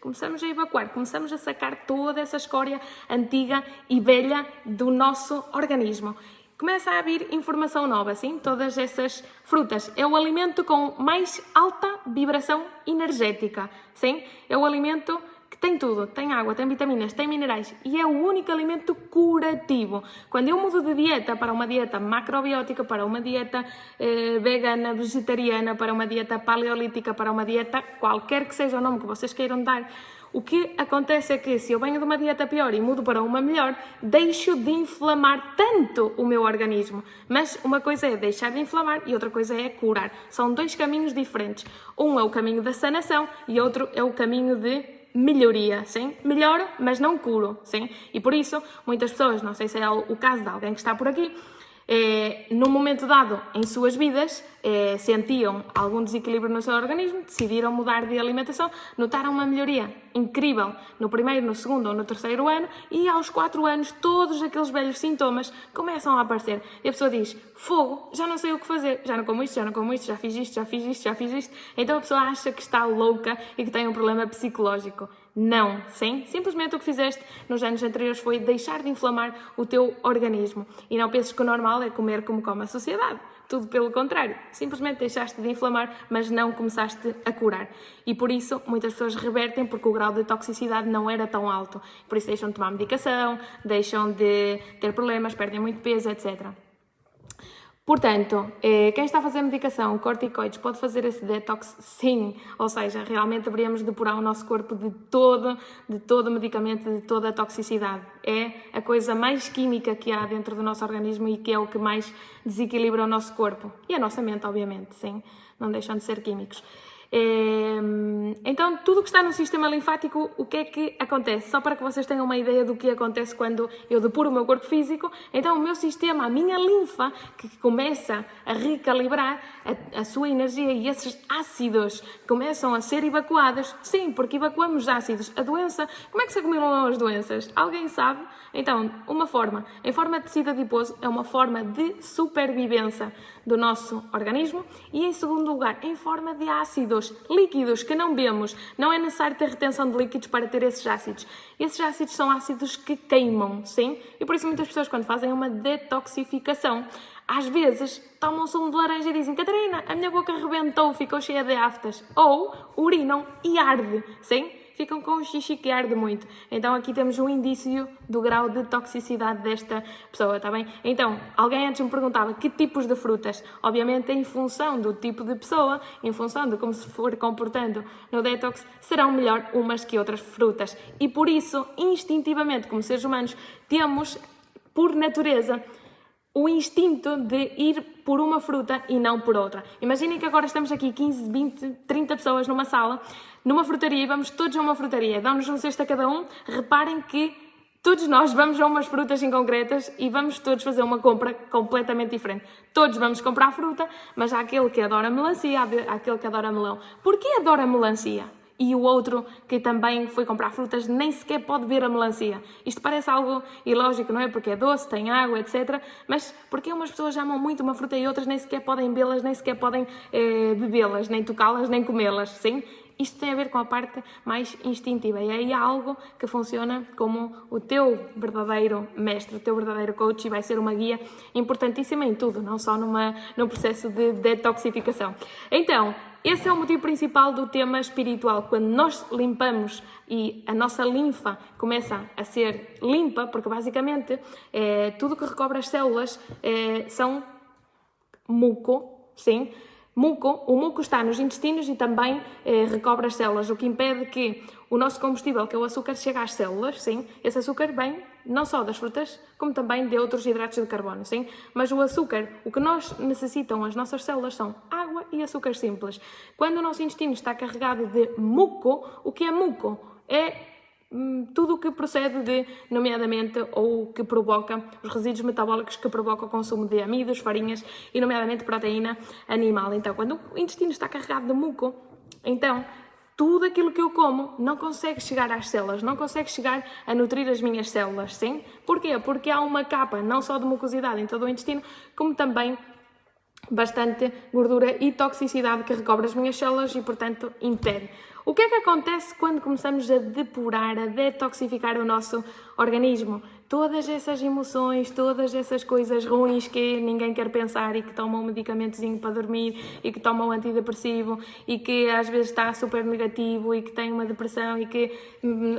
começamos a evacuar, começamos a sacar toda essa escória antiga e velha do nosso organismo. Começa a vir informação nova, sim? Todas essas frutas. É o alimento com mais alta vibração energética, sim? É o alimento que tem tudo. Tem água, tem vitaminas, tem minerais e é o único alimento curativo. Quando eu mudo de dieta para uma dieta macrobiótica, para uma dieta vegana, vegetariana, para uma dieta paleolítica, para uma dieta, qualquer que seja o nome que vocês queiram dar, o que acontece é que se eu venho de uma dieta pior e mudo para uma melhor, deixo de inflamar tanto o meu organismo. Mas uma coisa é deixar de inflamar e outra coisa é curar. São dois caminhos diferentes. Um é o caminho da sanação e outro é o caminho de melhoria, sim? Melhoro, mas não curo, sim? E por isso, muitas pessoas, não sei se é o caso de alguém que está por aqui, num momento dado em suas vidas, sentiam algum desequilíbrio no seu organismo, decidiram mudar de alimentação, notaram uma melhoria incrível no primeiro, no segundo ou no terceiro ano e aos 4 anos todos aqueles velhos sintomas começam a aparecer. E a pessoa diz, fogo, já não sei o que fazer, já não como isto, já fiz isto. Então a pessoa acha que está louca e que tem um problema psicológico. Não, sim? Simplesmente o que fizeste nos anos anteriores foi deixar de inflamar o teu organismo. E não penses que o normal é comer como come a sociedade. Tudo pelo contrário. Simplesmente deixaste de inflamar, mas não começaste a curar. E por isso muitas pessoas revertem porque o grau de toxicidade não era tão alto. Por isso deixam de tomar medicação, deixam de ter problemas, perdem muito peso, etc. Portanto, quem está a fazer medicação, corticoides, pode fazer esse detox? Sim. Ou seja, realmente deveríamos depurar o nosso corpo de todo medicamento, de toda a toxicidade. É a coisa mais química que há dentro do nosso organismo e que é o que mais desequilibra o nosso corpo. E a nossa mente, obviamente, sim. Não deixam de ser químicos. Então, tudo o que está no sistema linfático, o que é que acontece? Só para que vocês tenham uma ideia do que acontece quando eu depuro o meu corpo físico, então o meu sistema, a minha linfa, que começa a recalibrar a sua energia e esses ácidos começam a ser evacuados. Sim, porque evacuamos ácidos. A doença, como é que se acumulam as doenças? Alguém sabe? Então, em forma de tecido adiposo, é uma forma de supervivência do nosso organismo e, em segundo lugar, em forma de ácidos. ácidos líquidos que não bebemos. Não é necessário ter retenção de líquidos para ter esses ácidos. Esses ácidos são ácidos que queimam, sim? E por isso muitas pessoas, quando fazem uma detoxificação, às vezes tomam um sumo de laranja e dizem: Catarina, a minha boca arrebentou, ficou cheia de aftas. Ou urinam e arde, sim? Ficam com um xixi que arde muito. Então aqui temos um indício do grau de toxicidade desta pessoa, está bem? Então, alguém antes me perguntava que tipos de frutas. Obviamente, em função do tipo de pessoa, em função de como se for comportando no detox, serão melhor umas que outras frutas. E por isso, instintivamente, como seres humanos, temos, por natureza, o instinto de ir por uma fruta e não por outra. Imaginem que agora estamos aqui 15, 20, 30 pessoas numa sala, numa frutaria, e vamos todos a uma frutaria. Dão-nos um cesto a cada um. Reparem que todos nós vamos a umas frutas em concretas e vamos todos fazer uma compra completamente diferente. Todos vamos comprar fruta, mas há aquele que adora melancia, há aquele que adora melão. Porquê adora melancia? E o outro, que também foi comprar frutas, nem sequer pode ver a melancia. Isto parece algo ilógico, não é? Porque é doce, tem água, etc. Mas porque umas pessoas amam muito uma fruta e outras nem sequer podem bebê-las, nem sequer podem bebê-las, nem tocá-las, nem comê-las, sim? Isto tem a ver com a parte mais instintiva. E aí há algo que funciona como o teu verdadeiro mestre, o teu verdadeiro coach, e vai ser uma guia importantíssima em tudo, não só num processo de detoxificação. Então, esse é o motivo principal do tema espiritual. Quando nós limpamos e a nossa linfa começa a ser limpa, porque basicamente tudo que recobre as células são muco, sim? O muco está nos intestinos e também recobre as células, o que impede que o nosso combustível, que é o açúcar, chegue às células, sim? Esse açúcar vem não só das frutas, como também de outros hidratos de carbono, sim? Mas o açúcar, o que nós necessitam, as nossas células, são água e açúcar simples. Quando o nosso intestino está carregado de muco, o que é muco? É tudo o que procede de, nomeadamente, ou que provoca os resíduos metabólicos que provocam o consumo de amidos, farinhas e, nomeadamente, proteína animal. Então, quando o intestino está carregado de muco, então tudo aquilo que eu como não consegue chegar às células, não consegue chegar a nutrir as minhas células, sim? Porquê? Porque há uma capa não só de mucosidade em todo o intestino, como também bastante gordura e toxicidade que recobre as minhas células e, portanto, impede. O que é que acontece quando começamos a depurar, a detoxificar o nosso organismo? Todas essas emoções, todas essas coisas ruins que ninguém quer pensar e que tomam um medicamentozinho para dormir e que tomam um antidepressivo e que às vezes está super negativo e que tem uma depressão e que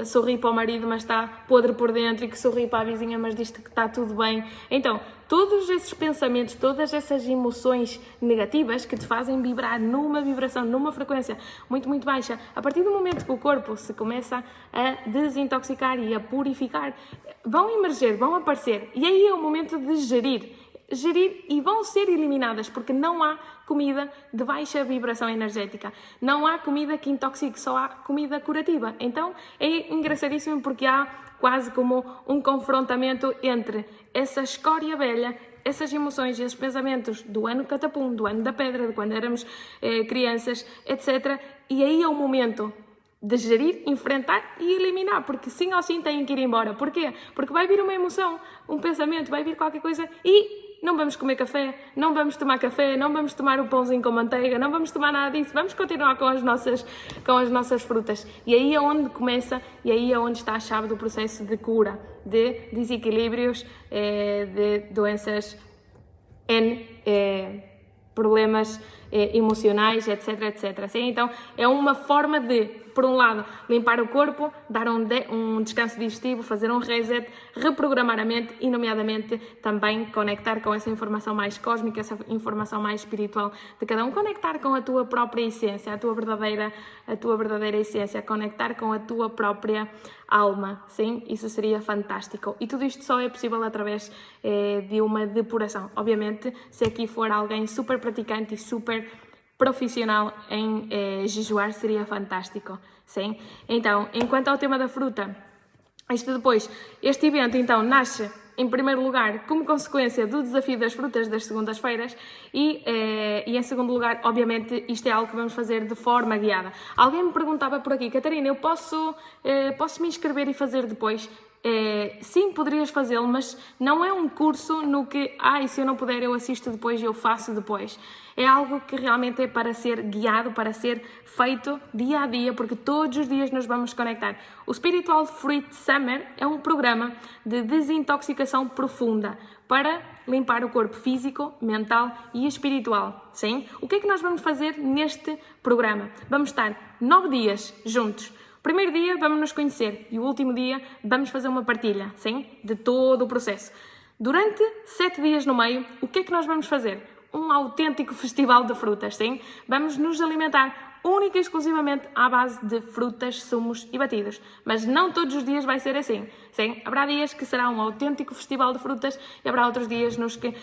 sorri para o marido mas está podre por dentro e que sorri para a vizinha mas diz que está tudo bem. Então, todos esses pensamentos, todas essas emoções negativas que te fazem vibrar numa vibração, numa frequência muito, muito baixa, a partir do momento que o corpo se começa a desintoxicar e a purificar, vão emerger, vão aparecer. E aí é o momento de gerir e vão ser eliminadas, porque não há comida de baixa vibração energética. Não há comida que intoxique, só há comida curativa. Então é engraçadíssimo porque há quase como um confrontamento entre essa escória velha, essas emoções e esses pensamentos do ano catapum, do ano da pedra, de quando éramos crianças, etc. E aí é o momento de gerir, enfrentar e eliminar, porque sim ou sim têm que ir embora. Porquê? Porque vai vir uma emoção, um pensamento, vai vir qualquer coisa e não vamos comer café, não vamos tomar café, não vamos tomar um pãozinho com manteiga, não vamos tomar nada disso, vamos continuar com as nossas frutas. E aí é onde começa, e aí é onde está a chave do processo de cura, de desequilíbrios, de doenças, problemas emocionais, etc, etc. Assim, então, é uma forma de, por um lado, limpar o corpo, dar um descanso digestivo, fazer um reset, reprogramar a mente e, nomeadamente, também conectar com essa informação mais cósmica, essa informação mais espiritual de cada um, conectar com a tua própria essência, a tua verdadeira essência, conectar com a tua própria alma, sim? Isso seria fantástico. E tudo isto só é possível através de uma depuração. Obviamente, se aqui for alguém super praticante e super profissional em jejuar, seria fantástico, sim? Então, enquanto ao tema da fruta, este evento então nasce em primeiro lugar como consequência do desafio das frutas das segundas-feiras e em segundo lugar, obviamente, isto é algo que vamos fazer de forma guiada. Alguém me perguntava por aqui: Catarina, eu posso me inscrever e fazer depois? sim, poderias fazê-lo, mas não é um curso no que, se eu não puder eu assisto depois e eu faço depois. É algo que realmente é para ser guiado, para ser feito dia a dia, porque todos os dias nos vamos conectar. O Spiritual Fruit Summer é um programa de desintoxicação profunda para limpar o corpo físico, mental e espiritual. Sim? O que é que nós vamos fazer neste programa? Vamos estar 9 dias juntos. O primeiro dia vamos nos conhecer e o último dia vamos fazer uma partilha, sim? De todo o processo. Durante 7 dias no meio, o que é que nós vamos fazer? Um autêntico festival de frutas, sim? Vamos nos alimentar única e exclusivamente à base de frutas, sumos e batidos. Mas não todos os dias vai ser assim, sim? Haverá dias que será um autêntico festival de frutas e haverá outros dias nos que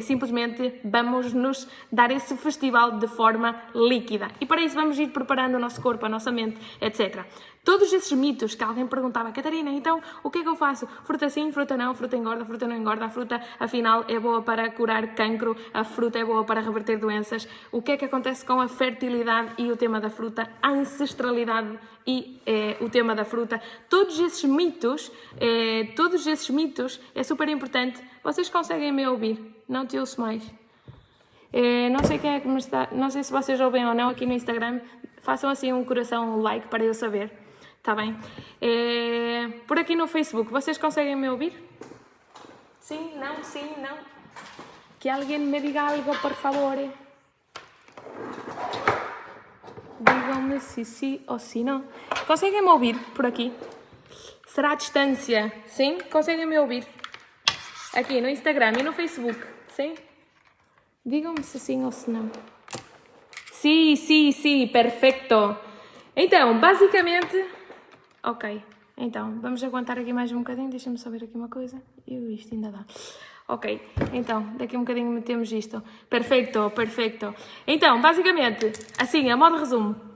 simplesmente vamos nos dar esse festival de forma líquida. E para isso vamos ir preparando o nosso corpo, a nossa mente, etc. Todos esses mitos que alguém perguntava, Catarina, então o que é que eu faço? Fruta sim, fruta não não engorda, a fruta afinal é boa para curar cancro, a fruta é boa para reverter doenças. O que é que acontece com a fertilidade e o tema da fruta, a ancestralidade e o tema da fruta? Todos esses mitos é super importante. Vocês conseguem me ouvir? Não te ouço mais. Não sei quem é que me está... Não sei se vocês ouvem ou não aqui no Instagram. Façam assim um coração, um like para eu saber. Está bem? Por aqui no Facebook, vocês conseguem me ouvir? Sim, não. Que alguém me diga algo, por favor. Digam-me se sim ou se não. Conseguem me ouvir por aqui? Será a distância? Sim? Conseguem me ouvir? Aqui no Instagram e no Facebook, sim? Digam-me se sim ou se não. Sim, perfeito. Então, basicamente... Ok, então, vamos aguentar aqui mais um bocadinho. Deixa-me só ver aqui uma coisa. Isto ainda dá. Ok, então, daqui a um bocadinho metemos isto. Perfeito. Então, basicamente, assim, a modo de resumo,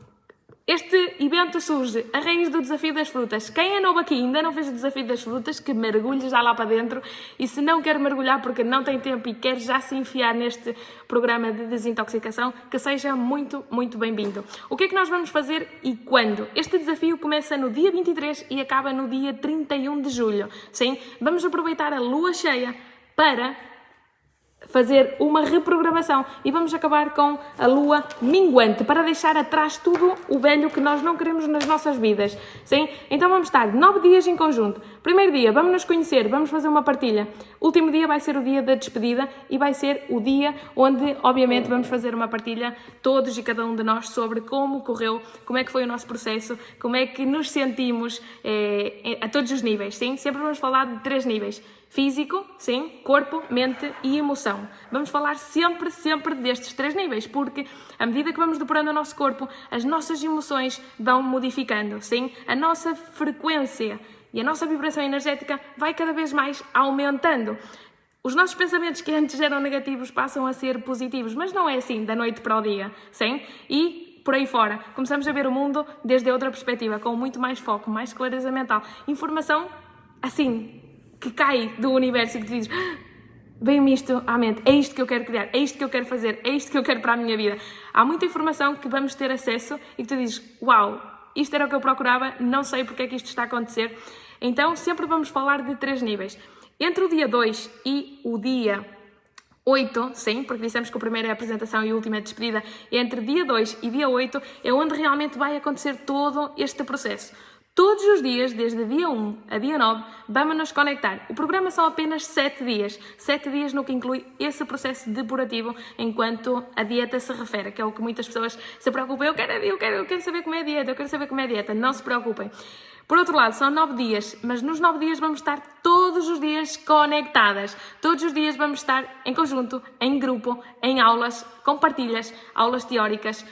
este evento surge a raiz do Desafio das Frutas. Quem é novo aqui ainda não fez o Desafio das Frutas, que mergulhe já lá para dentro. E se não quer mergulhar porque não tem tempo e quer já se enfiar neste programa de desintoxicação, que seja muito, muito bem-vindo. O que é que nós vamos fazer e quando? Este desafio começa no dia 23 e acaba no dia 31 de julho. Sim? Vamos aproveitar a lua cheia para fazer uma reprogramação e vamos acabar com a lua minguante para deixar atrás tudo o velho que nós não queremos nas nossas vidas, sim? Então vamos estar 9 dias em conjunto. Primeiro dia, vamos nos conhecer, vamos fazer uma partilha. Último dia vai ser o dia da despedida e vai ser o dia onde, obviamente, vamos fazer uma partilha, todos e cada um de nós, sobre como correu, como é que foi o nosso processo, como é que nos sentimos a todos os níveis, sim? Sempre vamos falar de 3 níveis. Físico, sim, corpo, mente e emoção. Vamos falar sempre destes 3 níveis, porque à medida que vamos depurando o nosso corpo, as nossas emoções vão modificando, sim? A nossa frequência e a nossa vibração energética vai cada vez mais aumentando. Os nossos pensamentos que antes eram negativos passam a ser positivos, mas não é assim da noite para o dia, sim? E por aí fora, começamos a ver o mundo desde outra perspectiva, com muito mais foco, mais clareza mental. Informação, assim, que cai do universo e que tu dizes, vem-me isto à mente, é isto que eu quero criar, é isto que eu quero fazer, é isto que eu quero para a minha vida. Há muita informação que vamos ter acesso e que tu dizes, uau, isto era o que eu procurava, não sei porque é que isto está a acontecer. Então sempre vamos falar de 3 níveis. Entre o dia 2 e o dia 8, sim, porque dissemos que o primeiro é a apresentação e o último é a despedida, entre dia 2 e dia 8 é onde realmente vai acontecer todo este processo. Todos os dias, desde dia 1 a dia 9, vamos nos conectar. O programa são apenas 7 dias. 7 dias no que inclui esse processo depurativo enquanto a dieta se refere, que é o que muitas pessoas se preocupam. Eu quero saber como é a dieta, Não se preocupem. Por outro lado, são 9 dias, mas nos 9 dias vamos estar todos os dias conectadas. Todos os dias vamos estar em conjunto, em grupo, em aulas, com partilhas, aulas teóricas,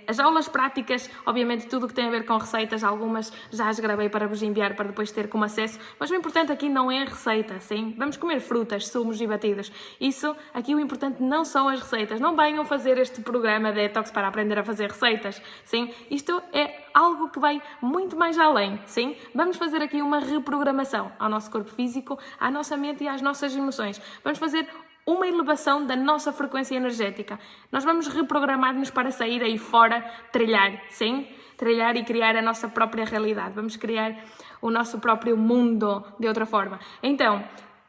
as aulas práticas, obviamente tudo o que tem a ver com receitas, algumas já as gravei para vos enviar para depois ter como acesso, mas o importante aqui não é a receita, sim? Vamos comer frutas, sumos e batidos. Isso, aqui o importante não são as receitas. Não venham fazer este programa de detox para aprender a fazer receitas, sim? Isto é algo que vai muito mais além, sim? Vamos fazer aqui uma reprogramação ao nosso corpo físico, à nossa mente e às nossas emoções. Vamos fazer uma elevação da nossa frequência energética. Nós vamos reprogramar-nos para sair aí fora, trilhar, sim? trilhar e criar a nossa própria realidade. Vamos criar o nosso próprio mundo de outra forma. Então,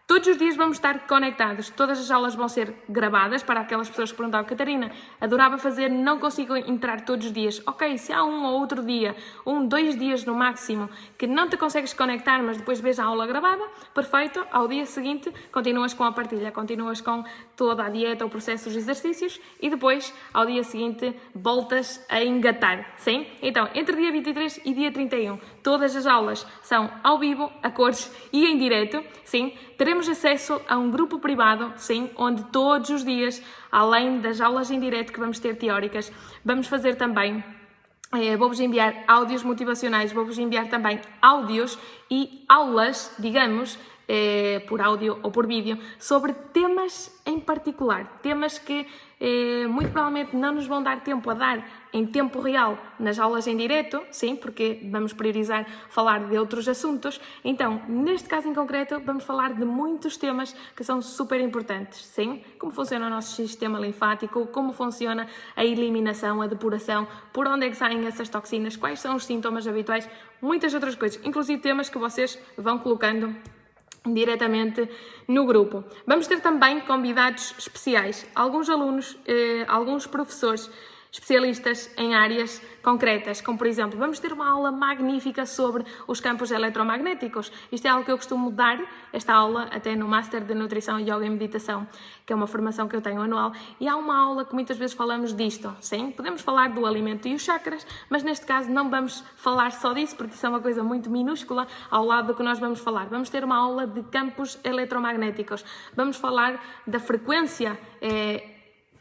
todos os dias vamos estar conectados, todas as aulas vão ser gravadas para aquelas pessoas que perguntavam, Catarina, adorava fazer, não consigo entrar todos os dias. Ok, se há um ou outro dia, 2 dias no máximo, que não te consegues conectar, mas depois vês a aula gravada, perfeito, ao dia seguinte continuas com a partilha, continuas com toda a dieta, o processo dos exercícios e depois, ao dia seguinte, voltas a engatar, sim? Então, entre dia 23 e dia 31, todas as aulas são ao vivo, a cores e em direto, sim? Teremos acesso a um grupo privado, sim, onde todos os dias, além das aulas em direto que vamos ter teóricas, vamos fazer também, vou-vos enviar áudios motivacionais, vou-vos enviar também áudios e aulas, digamos, por áudio ou por vídeo, sobre temas em particular, temas que muito provavelmente não nos vão dar tempo a dar em tempo real nas aulas em direto, sim, porque vamos priorizar falar de outros assuntos. Então, neste caso em concreto, vamos falar de muitos temas que são super importantes, sim? Como funciona o nosso sistema linfático, como funciona a eliminação, a depuração, por onde é que saem essas toxinas, quais são os sintomas habituais, muitas outras coisas, inclusive temas que vocês vão colocando diretamente no grupo. Vamos ter também convidados especiais, alguns alunos, alguns professores especialistas em áreas concretas, como por exemplo, vamos ter uma aula magnífica sobre os campos eletromagnéticos. Isto é algo que eu costumo dar, esta aula, até no Master de Nutrição, Yoga e Meditação, que é uma formação que eu tenho anual, e há uma aula que muitas vezes falamos disto, sim? Podemos falar do alimento e os chakras, mas neste caso não vamos falar só disso, porque isso é uma coisa muito minúscula ao lado do que nós vamos falar. Vamos ter uma aula de campos eletromagnéticos, vamos falar da frequência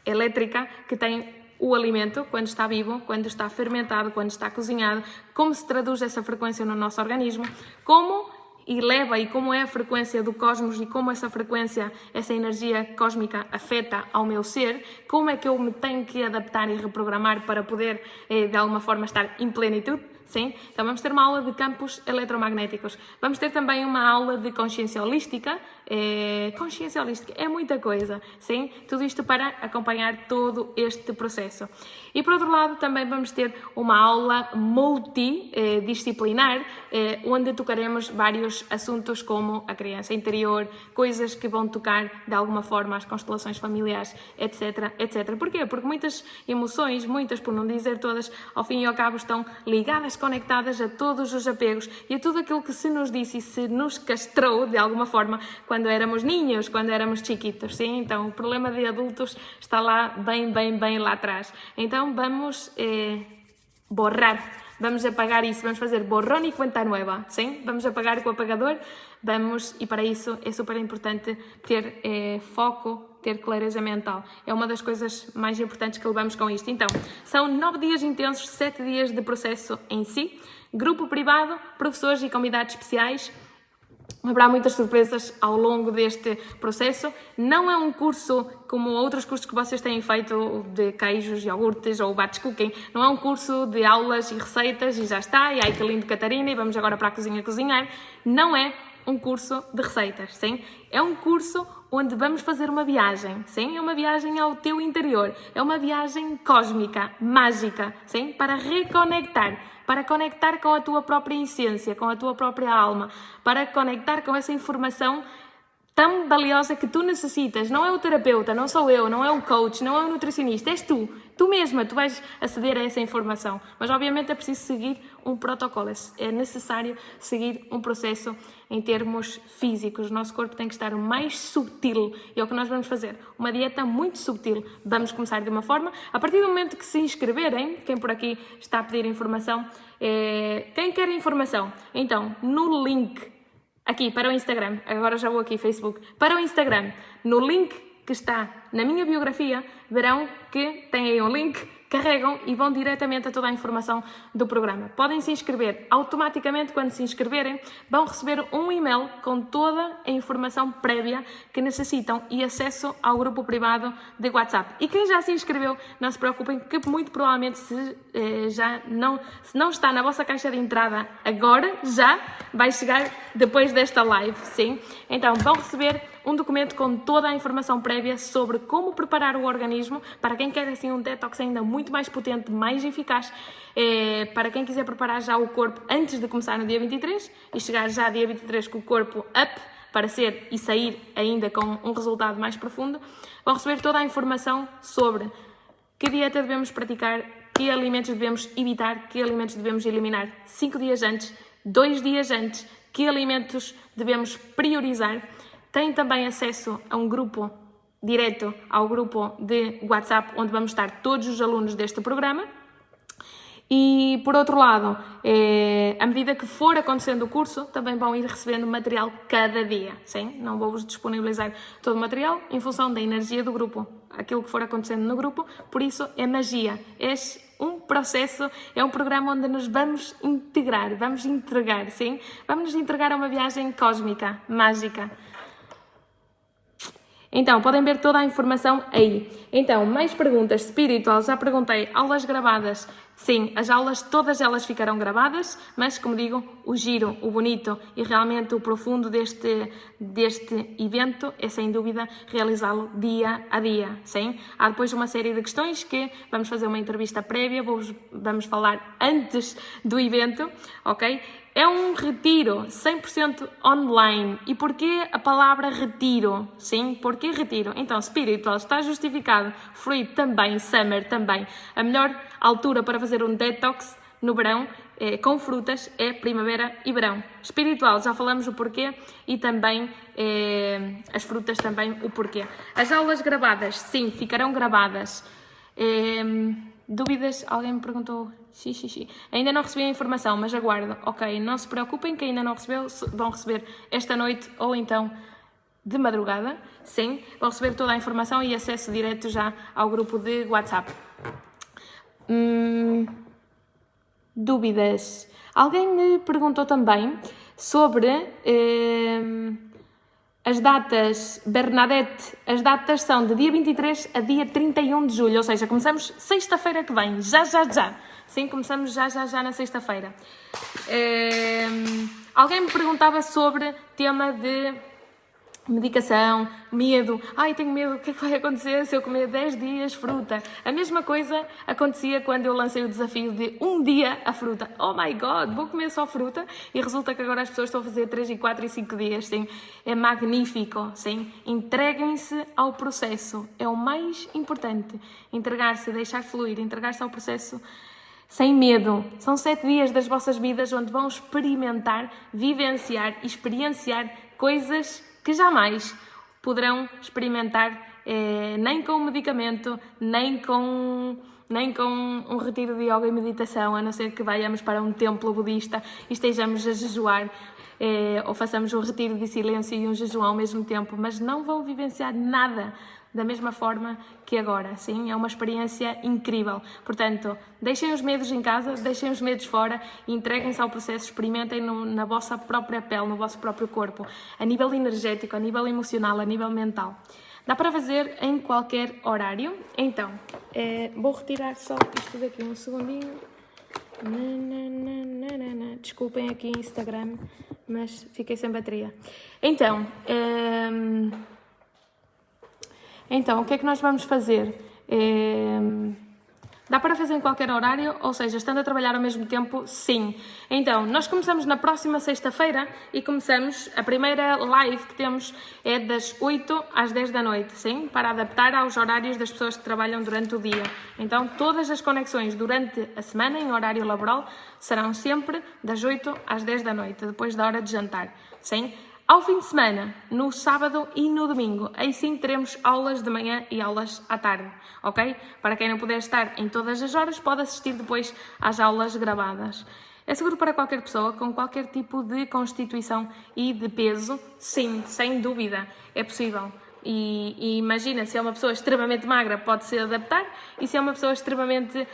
elétrica que tem o alimento, quando está vivo, quando está fermentado, quando está cozinhado, como se traduz essa frequência no nosso organismo, como eleva e como é a frequência do cosmos e como essa frequência, essa energia cósmica afeta ao meu ser, como é que eu me tenho que adaptar e reprogramar para poder, de alguma forma, estar em plenitude. Sim? Então vamos ter uma aula de campos eletromagnéticos. Vamos ter também uma aula de consciência holística. Consciência holística é muita coisa, sim? Tudo isto para acompanhar todo este processo. E por outro lado também vamos ter uma aula multidisciplinar, onde tocaremos vários assuntos como a criança interior, coisas que vão tocar de alguma forma as constelações familiares, etc, etc. Porquê? Porque muitas emoções, muitas por não dizer todas, ao fim e ao cabo estão ligadas, conectadas a todos os apegos e a tudo aquilo que se nos disse e se nos castrou de alguma forma quando éramos ninhos, quando éramos chiquitos, sim? Então o problema de adultos está lá bem lá atrás. Então vamos borrar, vamos apagar isso, vamos fazer borrón e cuenta nueva, sim? Vamos apagar com o apagador, e para isso é super importante ter foco, ter clareza mental. É uma das coisas mais importantes que levamos com isto. Então, são 9 dias intensos, 7 dias de processo em si, grupo privado, professores e convidados especiais. Haverá muitas surpresas ao longo deste processo. Não é um curso como outros cursos que vocês têm feito de queijos, iogurtes ou batch cooking. Não é um curso de aulas e receitas e já está, e ai que lindo Catarina, e vamos agora para a cozinha cozinhar. Não é um curso de receitas, sim? É um curso onde vamos fazer uma viagem, sim? É uma viagem ao teu interior, é uma viagem cósmica, mágica, sim? Para reconectar, para conectar com a tua própria essência, com a tua própria alma, para conectar com essa informação tão valiosa que tu necessitas. Não é o terapeuta, não sou eu, não é o coach, não é o nutricionista, és tu mesma, tu vais aceder a essa informação. Mas obviamente é preciso seguir um protocolo, é necessário seguir um processo em termos físicos. O nosso corpo tem que estar o mais subtil, e é o que nós vamos fazer, uma dieta muito subtil. Vamos começar de uma forma, a partir do momento que se inscreverem, quem por aqui está a pedir informação, quem quer informação, então no link aqui para o Instagram, agora já vou aqui Facebook, para o Instagram, no link que está na minha biografia, verão que tem aí um link, carregam e vão diretamente a toda a informação do programa. Podem se inscrever automaticamente. Quando se inscreverem, vão receber um e-mail com toda a informação prévia que necessitam e acesso ao grupo privado de WhatsApp. E quem já se inscreveu, não se preocupem, que muito provavelmente se não está na vossa caixa de entrada agora, já vai chegar depois desta live, sim? Então vão receber um documento com toda a informação prévia sobre como preparar o organismo, para quem quer assim um detox ainda muito mais potente, mais eficaz, para quem quiser preparar já o corpo antes de começar no dia 23 e chegar já dia 23 com o corpo up, para ser e sair ainda com um resultado mais profundo, vão receber toda a informação sobre que dieta devemos praticar, que alimentos devemos evitar, que alimentos devemos eliminar 5 dias antes, 2 dias antes, que alimentos devemos priorizar. Tem também acesso a um grupo direto, ao grupo de WhatsApp, onde vamos estar todos os alunos deste programa. E, por outro lado, à medida que for acontecendo o curso, também vão ir recebendo material cada dia, sim? Não vou-vos disponibilizar todo o material em função da energia do grupo, aquilo que for acontecendo no grupo, por isso é magia, é um processo, é um programa onde nos vamos integrar, vamos entregar, sim? Vamos nos entregar a uma viagem cósmica, mágica. Então, podem ver toda a informação aí. Então, mais perguntas, Spiritual, já perguntei, aulas gravadas. Sim, as aulas, todas elas ficarão gravadas, mas, como digo, o giro, o bonito e realmente o profundo deste evento é, sem dúvida, realizá-lo dia a dia, sim? Há depois uma série de questões que vamos fazer uma entrevista prévia, vamos falar antes do evento, ok? É um retiro 100% online. E porquê a palavra retiro? Sim, porquê retiro? Então, Spiritual está justificado. Fruit também, Summer também. A melhor altura para fazer um detox no verão com frutas é primavera e verão. Espiritual, já falamos o porquê e também as frutas também o porquê. As aulas gravadas, sim, ficarão gravadas. Dúvidas? Alguém me perguntou. Ainda não recebi a informação, mas aguardo. Ok, não se preocupem que ainda não recebeu, vão receber esta noite ou então de madrugada. Sim, vão receber toda a informação e acesso direto já ao grupo de WhatsApp. Dúvidas? Alguém me perguntou também sobre as datas, Bernadette, as datas são de dia 23 a dia 31 de julho, ou seja, começamos sexta-feira que vem, já. Sim, começamos já na sexta-feira. Alguém me perguntava sobre tema de medicação, medo. Ai, tenho medo, o que é que vai acontecer se eu comer 10 dias fruta? A mesma coisa acontecia quando eu lancei o desafio de um dia a fruta. Oh my God, vou comer só fruta? E resulta que agora as pessoas estão a fazer 3, 4 e 5 dias, sim. É magnífico, sim. Entreguem-se ao processo. É o mais importante. Entregar-se, deixar fluir, entregar-se ao processo sem medo. São 7 dias das vossas vidas onde vão experimentar, vivenciar, experienciar coisas que jamais poderão experimentar nem com um medicamento, nem com um retiro de yoga e meditação, a não ser que vayamos para um templo budista e estejamos a jejuar, ou façamos um retiro de silêncio e um jejum ao mesmo tempo, mas não vão vivenciar nada da mesma forma que agora, sim? É uma experiência incrível. Portanto, deixem os medos em casa, deixem os medos fora e entreguem-se ao processo, experimentem na vossa própria pele, no vosso próprio corpo, a nível energético, a nível emocional, a nível mental. Dá para fazer em qualquer horário. Então, vou retirar só isto daqui um segundinho. Desculpem aqui Instagram, mas fiquei sem bateria. Então, o que é que nós vamos fazer? Dá para fazer em qualquer horário, ou seja, estando a trabalhar ao mesmo tempo, sim. Então, nós começamos na próxima sexta-feira e começamos, a primeira live que temos é das 8 às 10 da noite, sim? Para adaptar aos horários das pessoas que trabalham durante o dia. Então, todas as conexões durante a semana, em horário laboral, serão sempre das 8 às 10 da noite, depois da hora de jantar, sim? Ao fim de semana, no sábado e no domingo, aí sim teremos aulas de manhã e aulas à tarde, ok? Para quem não puder estar em todas as horas, pode assistir depois às aulas gravadas. É seguro para qualquer pessoa, com qualquer tipo de constituição e de peso? Sim, sem dúvida, é possível. E imagina, se é uma pessoa extremamente magra, pode-se adaptar, e se é uma pessoa extremamente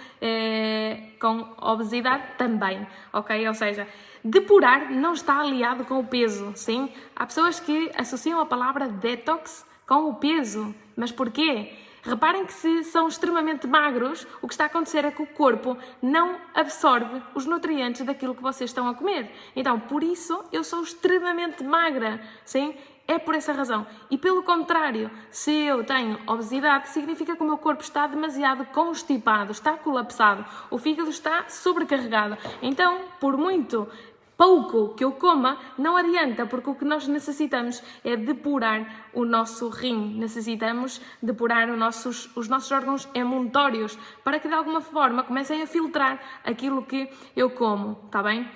com obesidade, também, ok? Ou seja, depurar não está aliado com o peso, sim? Há pessoas que associam a palavra detox com o peso, mas porquê? Reparem que se são extremamente magros, o que está a acontecer é que o corpo não absorve os nutrientes daquilo que vocês estão a comer. Então, por isso, eu sou extremamente magra, sim? é por essa razão. E pelo contrário, se eu tenho obesidade, significa que o meu corpo está demasiado constipado, está colapsado, o fígado está sobrecarregado. Então, por muito pouco que eu coma, não adianta, porque o que nós necessitamos é depurar o nosso rim, necessitamos depurar os nossos órgãos emuntórios, para que de alguma forma comecem a filtrar aquilo que eu como, está bem?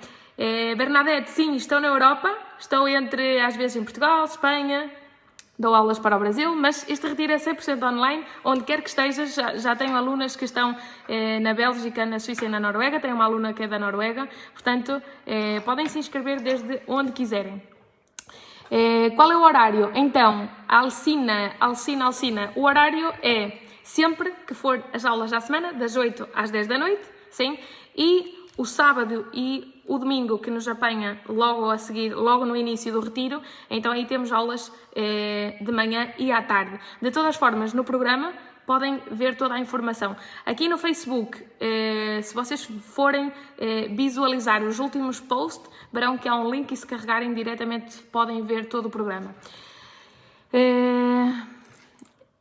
Bernadette, sim, estou na Europa, estou às vezes em Portugal, Espanha, dou aulas para o Brasil, mas este retiro é 100% online, onde quer que estejas. Já tenho alunas que estão na Bélgica, na Suíça e na Noruega, tenho uma aluna que é da Noruega, portanto, podem se inscrever desde onde quiserem. Qual é o horário? Então, Alcina, o horário é sempre que for as aulas da semana, das 8 às 10 da noite, sim, e o sábado e o domingo, que nos apanha logo a seguir, logo no início do retiro, então aí temos aulas de manhã e à tarde. De todas as formas, no programa podem ver toda a informação. Aqui no Facebook, se vocês forem visualizar os últimos posts, verão que há um link e se carregarem diretamente podem ver todo o programa.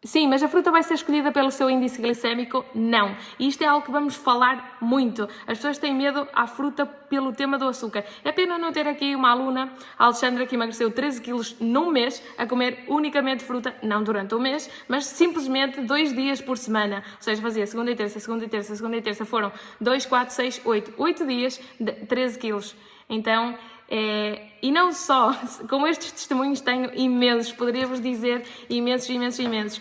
Sim, mas a fruta vai ser escolhida pelo seu índice glicémico? Não. E isto é algo que vamos falar muito. As pessoas têm medo à fruta pelo tema do açúcar. É pena não ter aqui uma aluna, a Alexandra, que emagreceu 13 quilos num mês, a comer unicamente fruta, não durante o mês, mas simplesmente 2 dias por semana. Ou seja, fazia segunda e terça, segunda e terça, segunda e terça. Foram 2, 4, 6, 8. 8 dias, de 13 quilos. Então, e não só, com estes testemunhos tenho imensos, poderia-vos dizer imensos.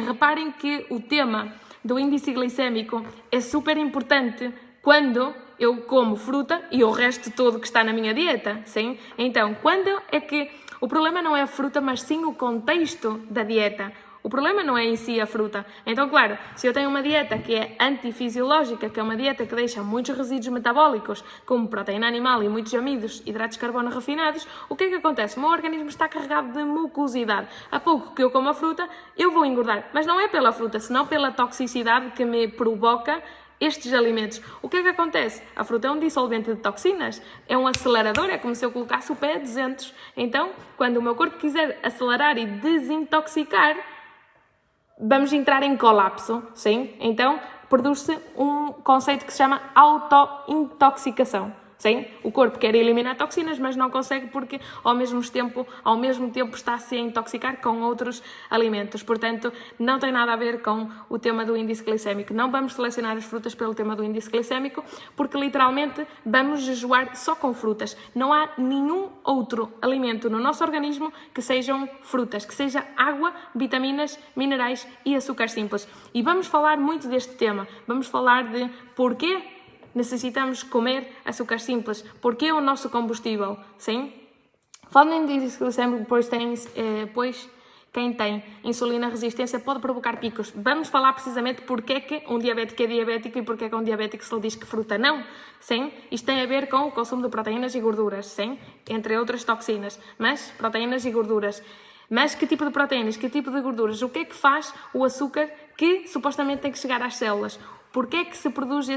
Reparem que o tema do índice glicémico é super importante quando eu como fruta e o resto todo que está na minha dieta, sim? Então, quando é que o problema não é a fruta, mas sim o contexto da dieta. O problema não é em si a fruta. Então, claro, se eu tenho uma dieta que é antifisiológica, que é uma dieta que deixa muitos resíduos metabólicos, como proteína animal e muitos amidos, hidratos de carbono refinados, o que é que acontece? O meu organismo está carregado de mucosidade. A pouco que eu como a fruta, eu vou engordar. Mas não é pela fruta, senão pela toxicidade que me provoca estes alimentos. O que é que acontece? A fruta é um dissolvente de toxinas, é um acelerador, é como se eu colocasse o pé a 200. Então, quando o meu corpo quiser acelerar e desintoxicar, vamos entrar em colapso, sim? Então, produz-se um conceito que se chama autointoxicação, sim? O corpo quer eliminar toxinas, mas não consegue porque ao mesmo tempo está a se intoxicar com outros alimentos. Portanto, não tem nada a ver com o tema do índice glicémico. Não vamos selecionar as frutas pelo tema do índice glicémico, porque literalmente vamos jejuar só com frutas. Não há nenhum outro alimento no nosso organismo que sejam frutas, que seja água, vitaminas, minerais e açúcar simples. E vamos falar muito deste tema. Vamos falar de porquê necessitamos comer açúcar simples, porque é o nosso combustível, sim? Falando em índice glicémico, pois quem tem insulina resistência pode provocar picos. Vamos falar precisamente porque é que um diabético é diabético e porque é que um diabético se lhe diz que fruta não, sim? Isto tem a ver com o consumo de proteínas e gorduras, sim? Entre outras toxinas, mas proteínas e gorduras. Mas que tipo de proteínas, que tipo de gorduras? O que é que faz o açúcar que supostamente tem que chegar às células? Porquê é que se produz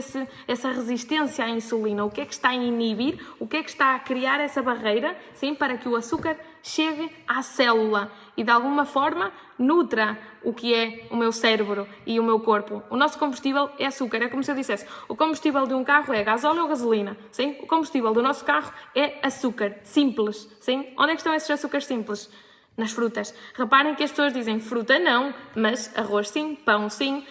essa resistência à insulina? O que é que está a inibir? O que é que está a criar essa barreira, sim, para que o açúcar chegue à célula e de alguma forma nutra o que é o meu cérebro e o meu corpo? O nosso combustível é açúcar. É como se eu dissesse, o combustível de um carro é gasóleo ou gasolina, sim? O combustível do nosso carro é açúcar, simples, sim? Onde é que estão esses açúcares simples? Nas frutas. Reparem que as pessoas dizem fruta não, mas arroz sim, pão sim,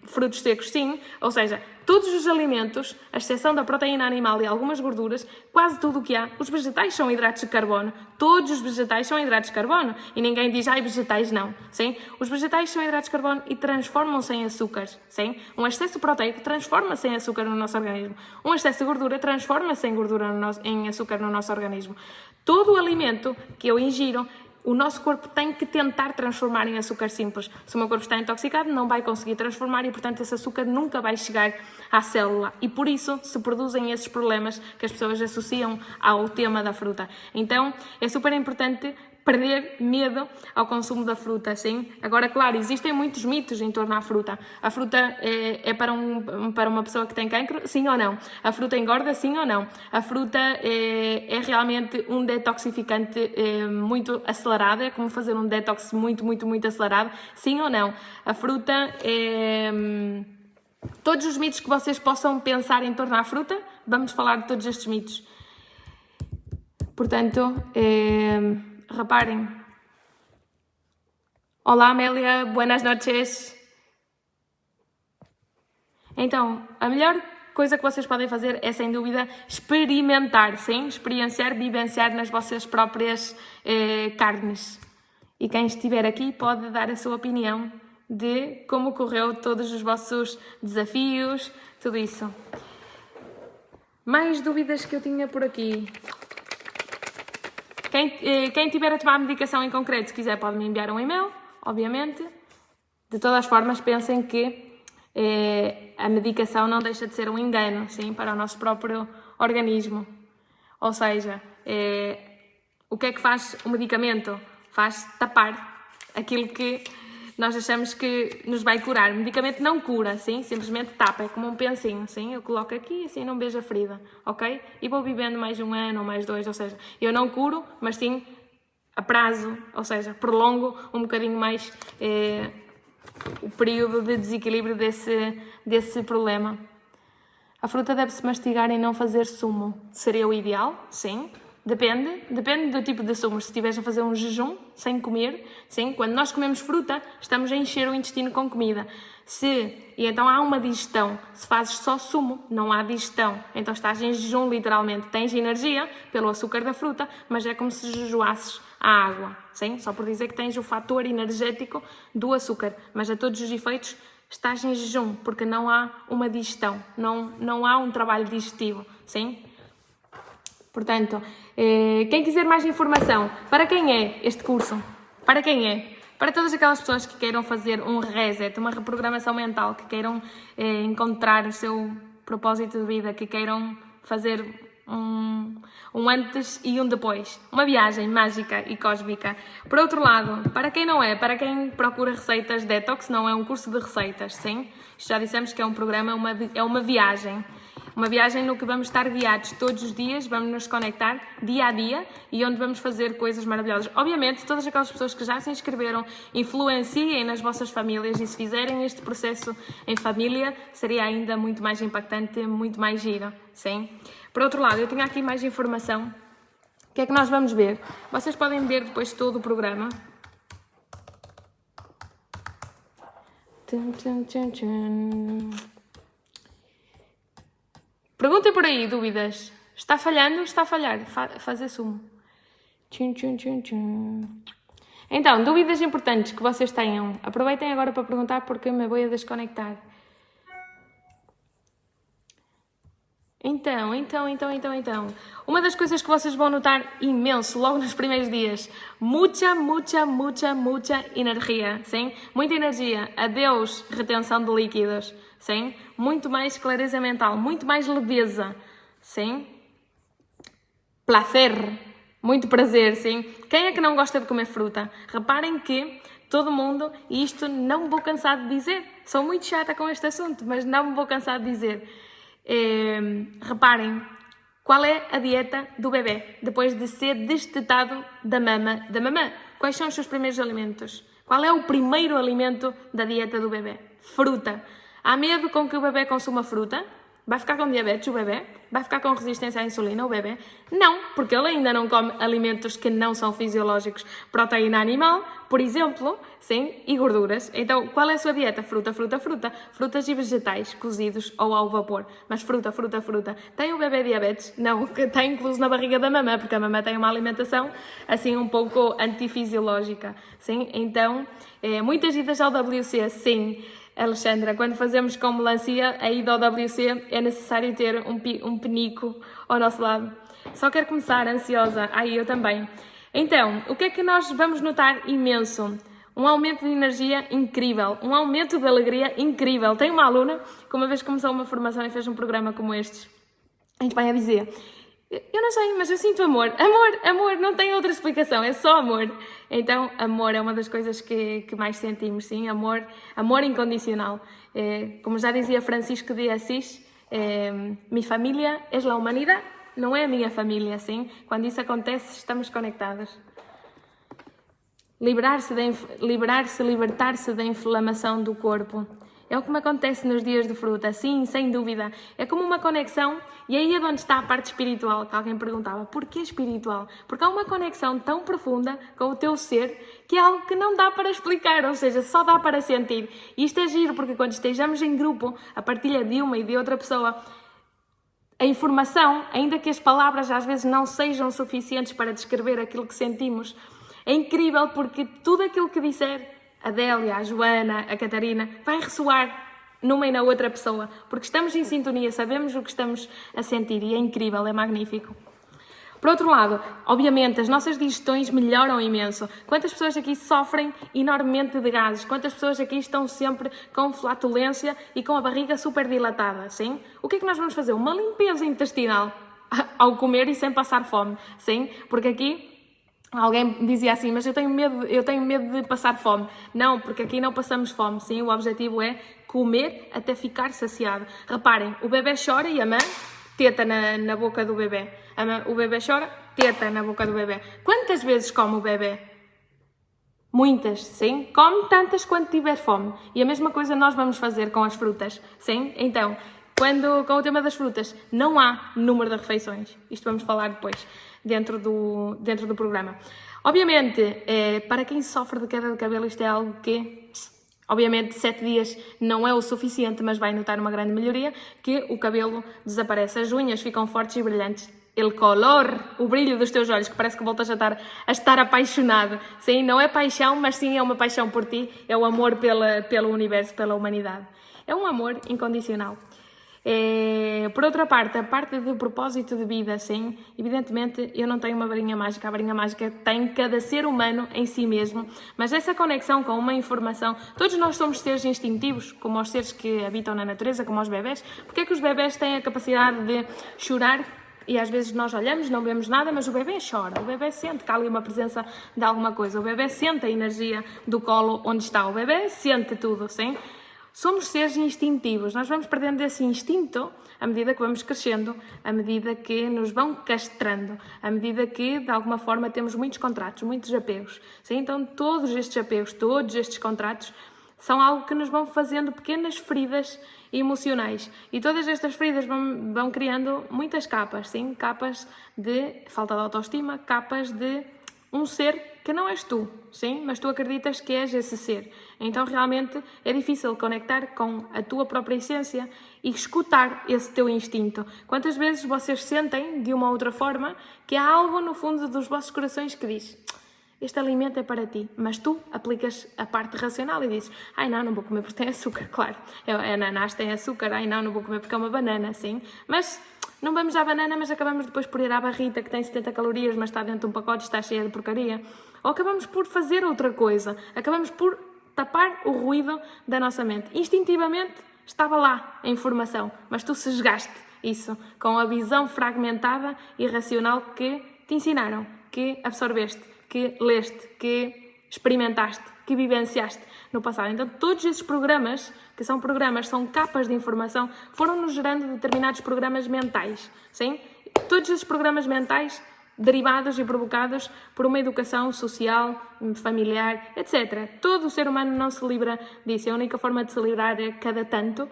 frutos secos sim, ou seja, todos os alimentos, à exceção da proteína animal e algumas gorduras, quase tudo o que há, os vegetais são hidratos de carbono, todos os vegetais são hidratos de carbono, e ninguém diz, vegetais não, sim? Os vegetais são hidratos de carbono e transformam-se em açúcares, sim? Um excesso proteico transforma-se em açúcar no nosso organismo, um excesso de gordura transforma-se em açúcar no nosso organismo. Todo o alimento que eu ingiro, o nosso corpo tem que tentar transformar em açúcar simples. Se o meu corpo está intoxicado, não vai conseguir transformar e, portanto, esse açúcar nunca vai chegar à célula. E por isso se produzem esses problemas que as pessoas associam ao tema da fruta. Então, é super importante perder medo ao consumo da fruta, sim? Agora, claro, existem muitos mitos em torno à fruta. A fruta é para uma pessoa que tem cancro? Sim ou não? A fruta engorda? Sim ou não? A fruta é realmente um detoxificante muito acelerado, é como fazer um detox muito, muito, muito acelerado? Sim ou não? A fruta é... Todos os mitos que vocês possam pensar em torno à fruta, vamos falar de todos estes mitos. Portanto, reparem. Olá, Amélia, buenas noches. Então, a melhor coisa que vocês podem fazer é, sem dúvida, experimentar, sim? Experienciar, vivenciar nas vossas próprias carnes. E quem estiver aqui pode dar a sua opinião de como correu todos os vossos desafios, tudo isso. Mais dúvidas que eu tinha por aqui. Quem tiver a tomar a medicação em concreto, se quiser, pode me enviar um e-mail, obviamente. De todas as formas, pensem que a medicação não deixa de ser um engano, sim, para o nosso próprio organismo. Ou seja, o que é que faz o medicamento? Faz tapar aquilo que nós achamos que nos vai curar. O medicamento não cura, sim? Simplesmente tapa, é como um pensinho, sim? Eu coloco aqui, assim não vejo a ferida, ok? E vou vivendo mais 1 ano ou mais 2, ou seja, eu não curo, mas sim a prazo, ou seja, prolongo um bocadinho mais o período de desequilíbrio desse problema. A fruta deve-se mastigar e não fazer sumo. Seria o ideal? Sim. Depende do tipo de sumo. Se estiveres a fazer um jejum, sem comer, sim, quando nós comemos fruta, estamos a encher o intestino com comida. E então há uma digestão. Se fazes só sumo, não há digestão. Então estás em jejum, literalmente. Tens energia pelo açúcar da fruta, mas é como se jejuasses a água, sim? Só por dizer que tens o fator energético do açúcar. Mas a todos os efeitos, estás em jejum, porque não há uma digestão. Não há um trabalho digestivo, sim? Portanto, quem quiser mais informação, para quem é este curso? Para quem é? Para todas aquelas pessoas que queiram fazer um reset, uma reprogramação mental, que queiram encontrar o seu propósito de vida, que queiram fazer um antes e um depois. Uma viagem mágica e cósmica. Por outro lado, para quem não é, para quem procura receitas detox, não é um curso de receitas, sim? Já dissemos que é um programa, é uma viagem. Uma viagem no que vamos estar guiados todos os dias, vamos nos conectar dia a dia e onde vamos fazer coisas maravilhosas. Obviamente, todas aquelas pessoas que já se inscreveram, influenciem nas vossas famílias e se fizerem este processo em família, seria ainda muito mais impactante, muito mais giro, sim? Por outro lado, eu tenho aqui mais informação. O que é que nós vamos ver? Vocês podem ver depois todo o programa. Perguntem por aí, dúvidas. Está falhando? Está a falhar. Fazer sumo. Então, dúvidas importantes que vocês tenham. Aproveitem agora para perguntar porque me vou a desconectar. Então. Uma das coisas que vocês vão notar imenso logo nos primeiros dias. Muita energia, sim? Muita energia. Adeus retenção de líquidos, sim? Muito mais clareza mental, muito mais leveza, sim? Placer, muito prazer, sim? Quem é que não gosta de comer fruta? Reparem que todo mundo, e isto não me vou cansar de dizer, sou muito chata com este assunto, mas não me vou cansar de dizer. Reparem, qual é a dieta do bebê depois de ser destetado da mama? Quais são os seus primeiros alimentos? Qual é o primeiro alimento da dieta do bebê? Fruta. Há medo com que o bebê consuma fruta? Vai ficar com diabetes o bebê? Vai ficar com resistência à insulina o bebê? Não, porque ele ainda não come alimentos que não são fisiológicos. Proteína animal, por exemplo, sim, e gorduras. Então, qual é a sua dieta? Fruta. Frutas e vegetais, cozidos ou ao vapor. Mas fruta. Tem o bebê diabetes? Não, que está incluso na barriga da mamã, porque a mamã tem uma alimentação assim um pouco antifisiológica. Sim, então, muitas idas ao WC, sim. Alexandra, quando fazemos com melancia, a ida ao WC é necessário ter um penico ao nosso lado. Só quero começar ansiosa. Eu também. Então, o que é que nós vamos notar imenso? Um aumento de energia incrível, um aumento de alegria incrível. Tenho uma aluna que uma vez começou uma formação e fez um programa como este. A gente vai a dizer, Eu não sei, mas eu sinto amor. Amor, não tem outra explicação, é só amor. Então, amor é uma das coisas que mais sentimos, sim, amor incondicional. Como já dizia Francisco de Assis, minha família é a humanidade, não é a minha família, sim. Quando isso acontece, estamos conectados. Libertar-se da inflamação do corpo. É o que me acontece nos dias de fruta, sim, sem dúvida. É como uma conexão, e aí é onde está a parte espiritual, que alguém perguntava. Porquê espiritual? Porque há uma conexão tão profunda com o teu ser, que é algo que não dá para explicar, ou seja, só dá para sentir. E isto é giro, porque quando estejamos em grupo, a partilha de uma e de outra pessoa, a informação, ainda que as palavras às vezes não sejam suficientes para descrever aquilo que sentimos, é incrível porque tudo aquilo que disser a Délia, a Joana, a Catarina, vai ressoar numa e na outra pessoa, porque estamos em sintonia, sabemos o que estamos a sentir e é incrível, é magnífico. Por outro lado, obviamente, as nossas digestões melhoram imenso. Quantas pessoas aqui sofrem enormemente de gases? Quantas pessoas aqui estão sempre com flatulência e com a barriga super dilatada, sim? O que é que nós vamos fazer? Uma limpeza intestinal ao comer e sem passar fome, sim? Porque aqui alguém dizia assim, mas eu tenho medo de passar fome. Não, porque aqui não passamos fome, sim, o objetivo é comer até ficar saciado. Reparem, o bebê chora e a mãe teta na boca do bebê. O bebê chora, teta na boca do bebê. Quantas vezes come o bebê? Muitas, sim. Come tantas quanto tiver fome. E a mesma coisa nós vamos fazer com as frutas, sim? Então, com o tema das frutas, não há número de refeições. Isto vamos falar depois, dentro do programa. Obviamente, para quem sofre de queda de cabelo, isto é algo que, obviamente, 7 dias não é o suficiente, mas vai notar uma grande melhoria, que o cabelo desaparece, as unhas ficam fortes e brilhantes. El color, o brilho dos teus olhos, que parece que voltas a estar apaixonado. Sim, não é paixão, mas sim é uma paixão por ti, é o amor pelo universo, pela humanidade. É um amor incondicional. Por outra parte, a parte do propósito de vida, sim, evidentemente eu não tenho uma varinha mágica, a varinha mágica tem cada ser humano em si mesmo, mas essa conexão com uma informação, todos nós somos seres instintivos, como os seres que habitam na natureza, como os bebés. Porque é que os bebés têm a capacidade de chorar? E às vezes nós olhamos, não vemos nada, mas o bebê chora, o bebê sente que há ali uma presença de alguma coisa, o bebê sente a energia do colo onde está, o bebê sente tudo, sim? Somos seres instintivos, nós vamos perdendo esse instinto à medida que vamos crescendo, à medida que nos vão castrando, à medida que, de alguma forma, temos muitos contratos, muitos apegos. Sim? Então, todos estes apegos, todos estes contratos, são algo que nos vão fazendo pequenas feridas emocionais. E todas estas feridas vão criando muitas capas, sim? Capas de falta de autoestima, capas de um ser que não és tu, sim? Mas tu acreditas que és esse ser. Então, realmente, é difícil conectar com a tua própria essência e escutar esse teu instinto. Quantas vezes vocês sentem, de uma outra forma, que há algo no fundo dos vossos corações que diz: este alimento é para ti, mas tu aplicas a parte racional e dizes: ai não vou comer porque tem açúcar, claro. A ananás tem açúcar, ai não vou comer porque é uma banana, sim. Mas não vamos à banana, mas acabamos depois por ir à barrita que tem 70 calorias, mas está dentro de um pacote e está cheia de porcaria. Ou acabamos por fazer outra coisa, acabamos por tapar o ruído da nossa mente. Instintivamente estava lá a informação, mas tu sesgaste isso com a visão fragmentada e racional que te ensinaram, que absorveste, que leste, que experimentaste, que vivenciaste no passado. Então, todos esses programas, que são capas de informação, foram-nos gerando determinados programas mentais, sim? Todos esses programas mentais derivados e provocados por uma educação social, familiar, etc. Todo o ser humano não se livra disso. A única forma de se livrar é, cada tanto,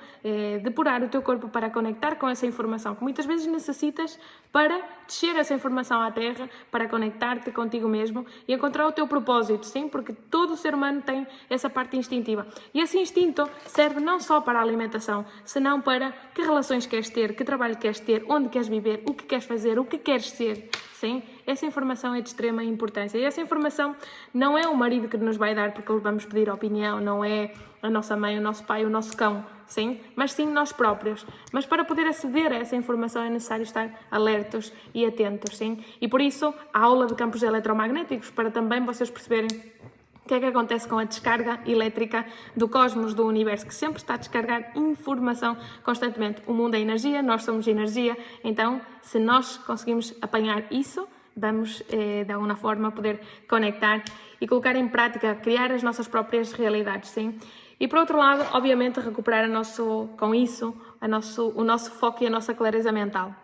depurar o teu corpo para conectar com essa informação, que muitas vezes necessitas para descer essa informação à terra, para conectar-te contigo mesmo e encontrar o teu propósito, sim? Porque todo o ser humano tem essa parte instintiva. E esse instinto serve não só para a alimentação, senão para que relações queres ter, que trabalho queres ter, onde queres viver, o que queres fazer, o que queres ser. Sim, essa informação é de extrema importância. E essa informação não é o marido que nos vai dar porque lhe vamos pedir opinião, não é a nossa mãe, o nosso pai, o nosso cão, sim? Mas sim nós próprios. Mas para poder aceder a essa informação é necessário estar alertos e atentos, sim? E por isso, a aula de campos eletromagnéticos, para também vocês perceberem O que é que acontece com a descarga elétrica do cosmos, do universo, que sempre está a descarregar informação constantemente? O mundo é energia, nós somos energia, então se nós conseguimos apanhar isso, vamos de alguma forma poder conectar e colocar em prática, criar as nossas próprias realidades, sim? E por outro lado, obviamente, recuperar com isso o nosso foco e a nossa clareza mental.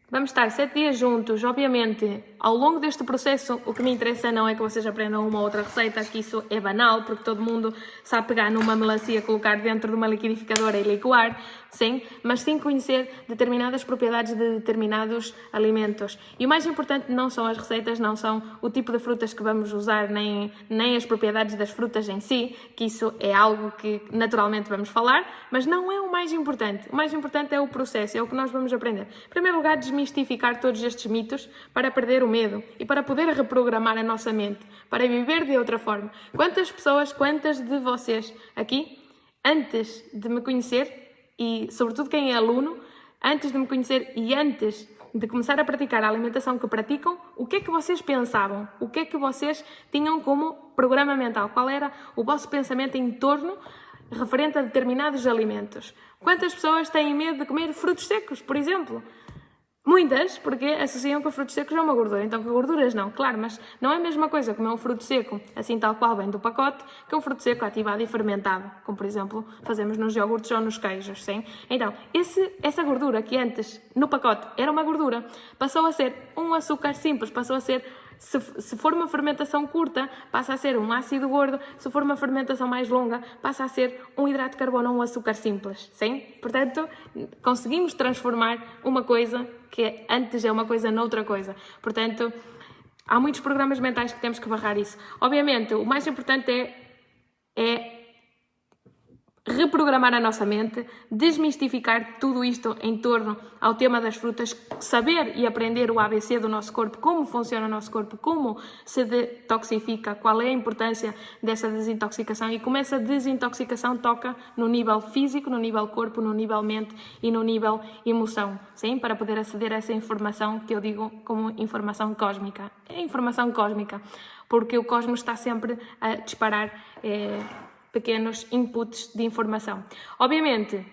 Vamos estar 7 dias juntos, obviamente, ao longo deste processo, o que me interessa não é que vocês aprendam uma ou outra receita, que isso é banal, porque todo mundo sabe pegar numa melancia, colocar dentro de uma liquidificadora e licoar, sim, mas sim conhecer determinadas propriedades de determinados alimentos. E o mais importante não são as receitas, não são o tipo de frutas que vamos usar, nem as propriedades das frutas em si, que isso é algo que naturalmente vamos falar, mas não é o mais importante. O mais importante é o processo, é o que nós vamos aprender. Em primeiro lugar, desmistificar todos estes mitos para perder o medo e para poder reprogramar a nossa mente, para viver de outra forma. Quantas de vocês aqui, antes de me conhecer, e sobretudo quem é aluno, antes de me conhecer e antes de começar a praticar a alimentação que praticam, o que é que vocês pensavam? O que é que vocês tinham como programa mental? Qual era o vosso pensamento em torno referente a determinados alimentos? Quantas pessoas têm medo de comer frutos secos, por exemplo? Muitas, porque associam que os frutos secos é uma gordura. Então, que gorduras não, claro, mas não é a mesma coisa comer um fruto seco, assim tal qual vem do pacote, que um fruto seco ativado e fermentado, como por exemplo fazemos nos iogurtes ou nos queijos, sim? Então, essa gordura que antes no pacote era uma gordura, passou a ser um açúcar simples, passou a ser, se for uma fermentação curta, passa a ser um ácido gordo, se for uma fermentação mais longa, passa a ser um hidrato de carbono ou um açúcar simples, sim? Portanto, conseguimos transformar uma coisa que antes é uma coisa noutra coisa. Portanto, há muitos programas mentais que temos que barrar isso. Obviamente, o mais importante é reprogramar a nossa mente, desmistificar tudo isto em torno ao tema das frutas, saber e aprender o ABC do nosso corpo, como funciona o nosso corpo, como se detoxifica, qual é a importância dessa desintoxicação e como essa desintoxicação toca no nível físico, no nível corpo, no nível mente e no nível emoção, sim? Para poder aceder a essa informação que eu digo como informação cósmica. É informação cósmica, porque o cosmos está sempre a disparar pequenos inputs de informação. Obviamente,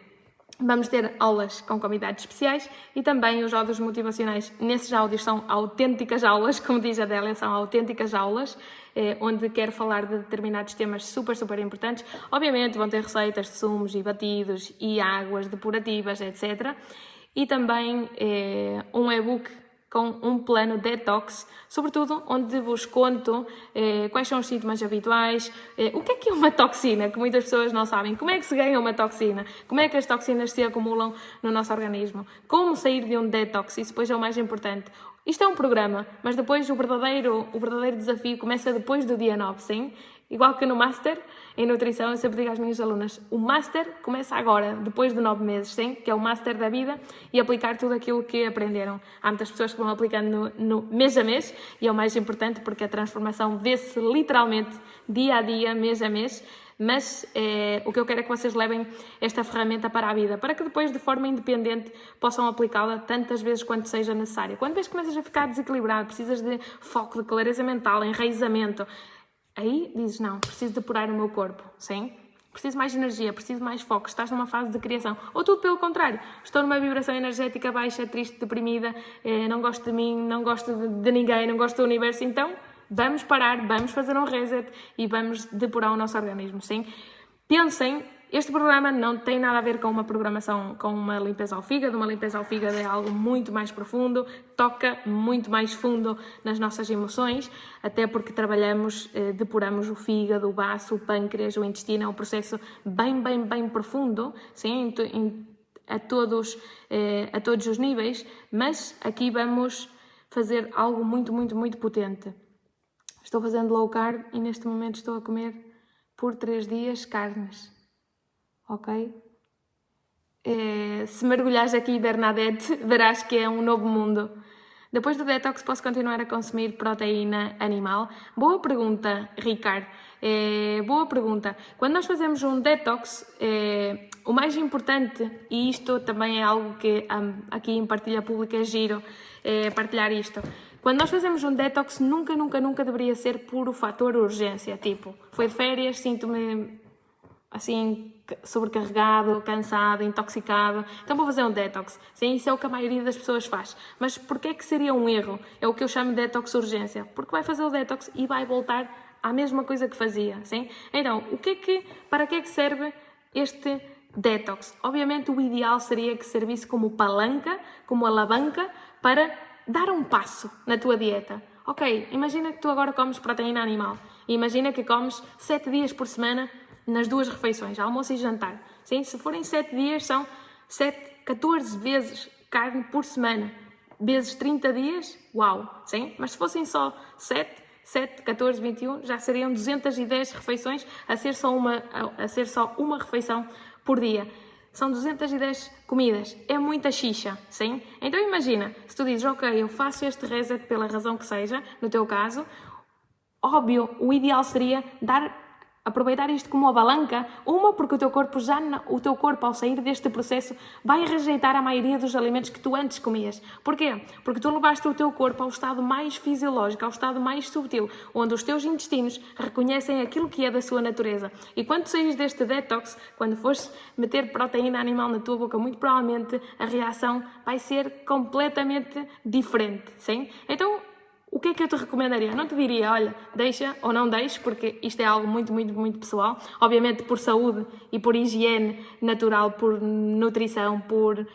vamos ter aulas com convidados especiais e também os áudios motivacionais. Nesses áudios são autênticas aulas, como diz a Adélia, são autênticas aulas, onde quero falar de determinados temas super, super importantes. Obviamente vão ter receitas de sumos e batidos e águas depurativas, etc. E também um e-book com um plano detox, sobretudo onde vos conto quais são os sintomas habituais, o que é uma toxina, que muitas pessoas não sabem, como é que se ganha uma toxina, como é que as toxinas se acumulam no nosso organismo, como sair de um detox, isso depois é o mais importante. Isto é um programa, mas depois o verdadeiro desafio começa depois do dia 9, sim? Igual que no Master, em nutrição, eu sempre digo às minhas alunas, o Master começa agora, depois de 9 meses, sim? Que é o Master da vida e aplicar tudo aquilo que aprenderam. Há muitas pessoas que vão aplicando no mês a mês e é o mais importante porque a transformação vê-se literalmente dia a dia, mês a mês, mas o que eu quero é que vocês levem esta ferramenta para a vida, para que depois, de forma independente, possam aplicá-la tantas vezes quanto seja necessário. Quando vês que começas a ficar desequilibrado, precisas de foco, de clareza mental, enraizamento, aí dizes, não, preciso depurar o meu corpo, sim? Preciso mais energia, preciso mais foco, estás numa fase de criação. Ou tudo pelo contrário, estou numa vibração energética baixa, triste, deprimida, não gosto de mim, não gosto de ninguém, não gosto do universo, então vamos parar, vamos fazer um reset e vamos depurar o nosso organismo, sim? Pensem, este programa não tem nada a ver com uma programação, com uma limpeza ao fígado. Uma limpeza ao fígado é algo muito mais profundo, toca muito mais fundo nas nossas emoções, até porque trabalhamos, depuramos o fígado, o baço, o pâncreas, o intestino, é um processo bem profundo, sim, a todos os níveis, mas aqui vamos fazer algo muito potente. Estou fazendo low carb e neste momento estou a comer por 3 dias carnes. Ok? Se mergulhares aqui, Bernadette, verás que é um novo mundo. Depois do detox, posso continuar a consumir proteína animal? Boa pergunta, Ricardo. Boa pergunta. Quando nós fazemos um detox, o mais importante, e isto também é algo que aqui em partilha pública é giro, partilhar isto. Quando nós fazemos um detox, nunca deveria ser por o fator urgência. Tipo, foi de férias, sinto-me assim, sobrecarregado, cansado, intoxicado, então vou fazer um detox. Sim, isso é o que a maioria das pessoas faz. Mas porquê é que seria um erro? É o que eu chamo de detox urgência. Porque vai fazer o detox e vai voltar à mesma coisa que fazia, sim? Então, para que é que serve este detox? Obviamente o ideal seria que servisse como palanca, como alavanca, para dar um passo na tua dieta. Ok, imagina que tu agora comes proteína animal. Imagina que comes 7 dias por semana nas 2 refeições, almoço e jantar. Sim? Se forem 7 dias, são 14 vezes carne por semana. Vezes 30 dias, uau! Sim? Mas se fossem só 7, 14, 21, já seriam 210 refeições a ser só uma refeição por dia. São 210 comidas. É muita xixa, sim? Então imagina, se tu dizes, ok, eu faço este reset pela razão que seja, no teu caso, óbvio, o ideal seria aproveitar isto como uma balanca, porque o teu corpo ao sair deste processo vai rejeitar a maioria dos alimentos que tu antes comias. Porquê? Porque tu levaste o teu corpo ao estado mais fisiológico, ao estado mais subtil, onde os teus intestinos reconhecem aquilo que é da sua natureza. E quando saís deste detox, quando fores meter proteína animal na tua boca, muito provavelmente a reação vai ser completamente diferente, sim? Então, o que é que eu te recomendaria? Não te diria, olha, deixa ou não deixes, porque isto é algo muito pessoal. Obviamente por saúde e por higiene natural, por nutrição, por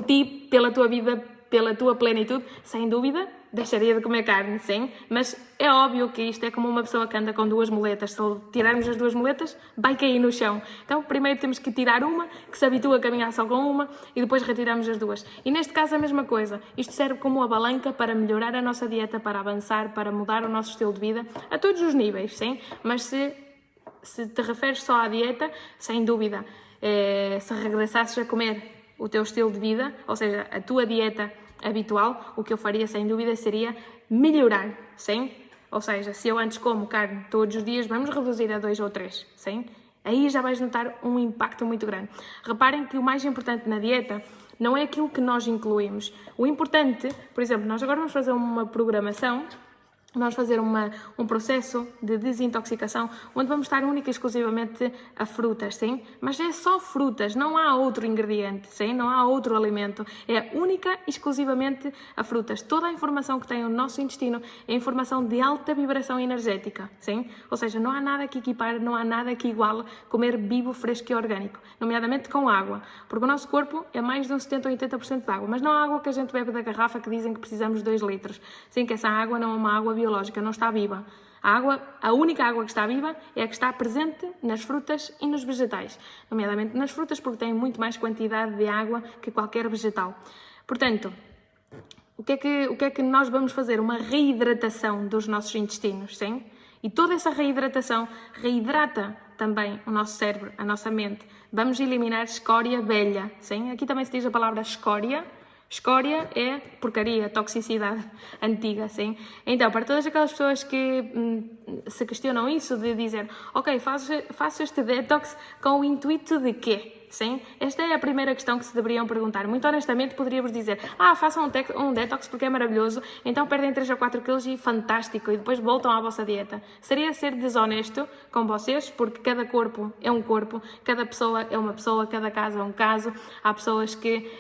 ti, pela tua vida, pela tua plenitude, sem dúvida, deixaria de comer carne, sim. Mas é óbvio que isto é como uma pessoa que anda com 2 muletas. Se tirarmos as 2 muletas, vai cair no chão. Então, primeiro temos que tirar uma, que se habitua a caminhar só com uma, e depois retiramos as 2. E neste caso a mesma coisa. Isto serve como uma balanca para melhorar a nossa dieta, para avançar, para mudar o nosso estilo de vida, a todos os níveis, sim. Mas se te referes só à dieta, sem dúvida, se regressasses a comer o teu estilo de vida, ou seja, a tua dieta habitual, o que eu faria sem dúvida seria melhorar, sim? Ou seja, se eu antes como carne todos os dias, vamos reduzir a 2 ou 3, sim? Aí já vais notar um impacto muito grande. Reparem que o mais importante na dieta não é aquilo que nós incluímos. O importante, por exemplo, nós agora vamos fazer uma programação, vamos fazer um processo de desintoxicação onde vamos estar única e exclusivamente a frutas, sim? Mas é só frutas, não há outro ingrediente, sim? Não há outro alimento. É única e exclusivamente a frutas. Toda a informação que tem o nosso intestino é informação de alta vibração energética, sim? Ou seja, não há nada que equipare, não há nada que iguale comer vivo, fresco e orgânico, nomeadamente com água, porque o nosso corpo é mais de um 70 ou 80% de água, mas não há água que a gente bebe da garrafa que dizem que precisamos de 2 litros. Sim, que essa água não é uma água biológica, não está viva. A única água que está viva é a que está presente nas frutas e nos vegetais, nomeadamente nas frutas, porque têm muito mais quantidade de água que qualquer vegetal. Portanto, o que é que nós vamos fazer? Uma reidratação dos nossos intestinos, sim? E toda essa reidratação reidrata também o nosso cérebro, a nossa mente. Vamos eliminar escória velha, sim? Aqui também se diz a palavra escória. Escória é porcaria, toxicidade antiga, sim? Então, para todas aquelas pessoas que se questionam isso, de dizer, ok, faço este detox com o intuito de quê? Sim? Esta é a primeira questão que se deveriam perguntar. Muito honestamente, poderia-vos dizer, façam um detox porque é maravilhoso, então perdem 3 ou 4 quilos e fantástico, e depois voltam à vossa dieta. Seria ser desonesto com vocês, porque cada corpo é um corpo, cada pessoa é uma pessoa, cada caso é um caso. Há pessoas que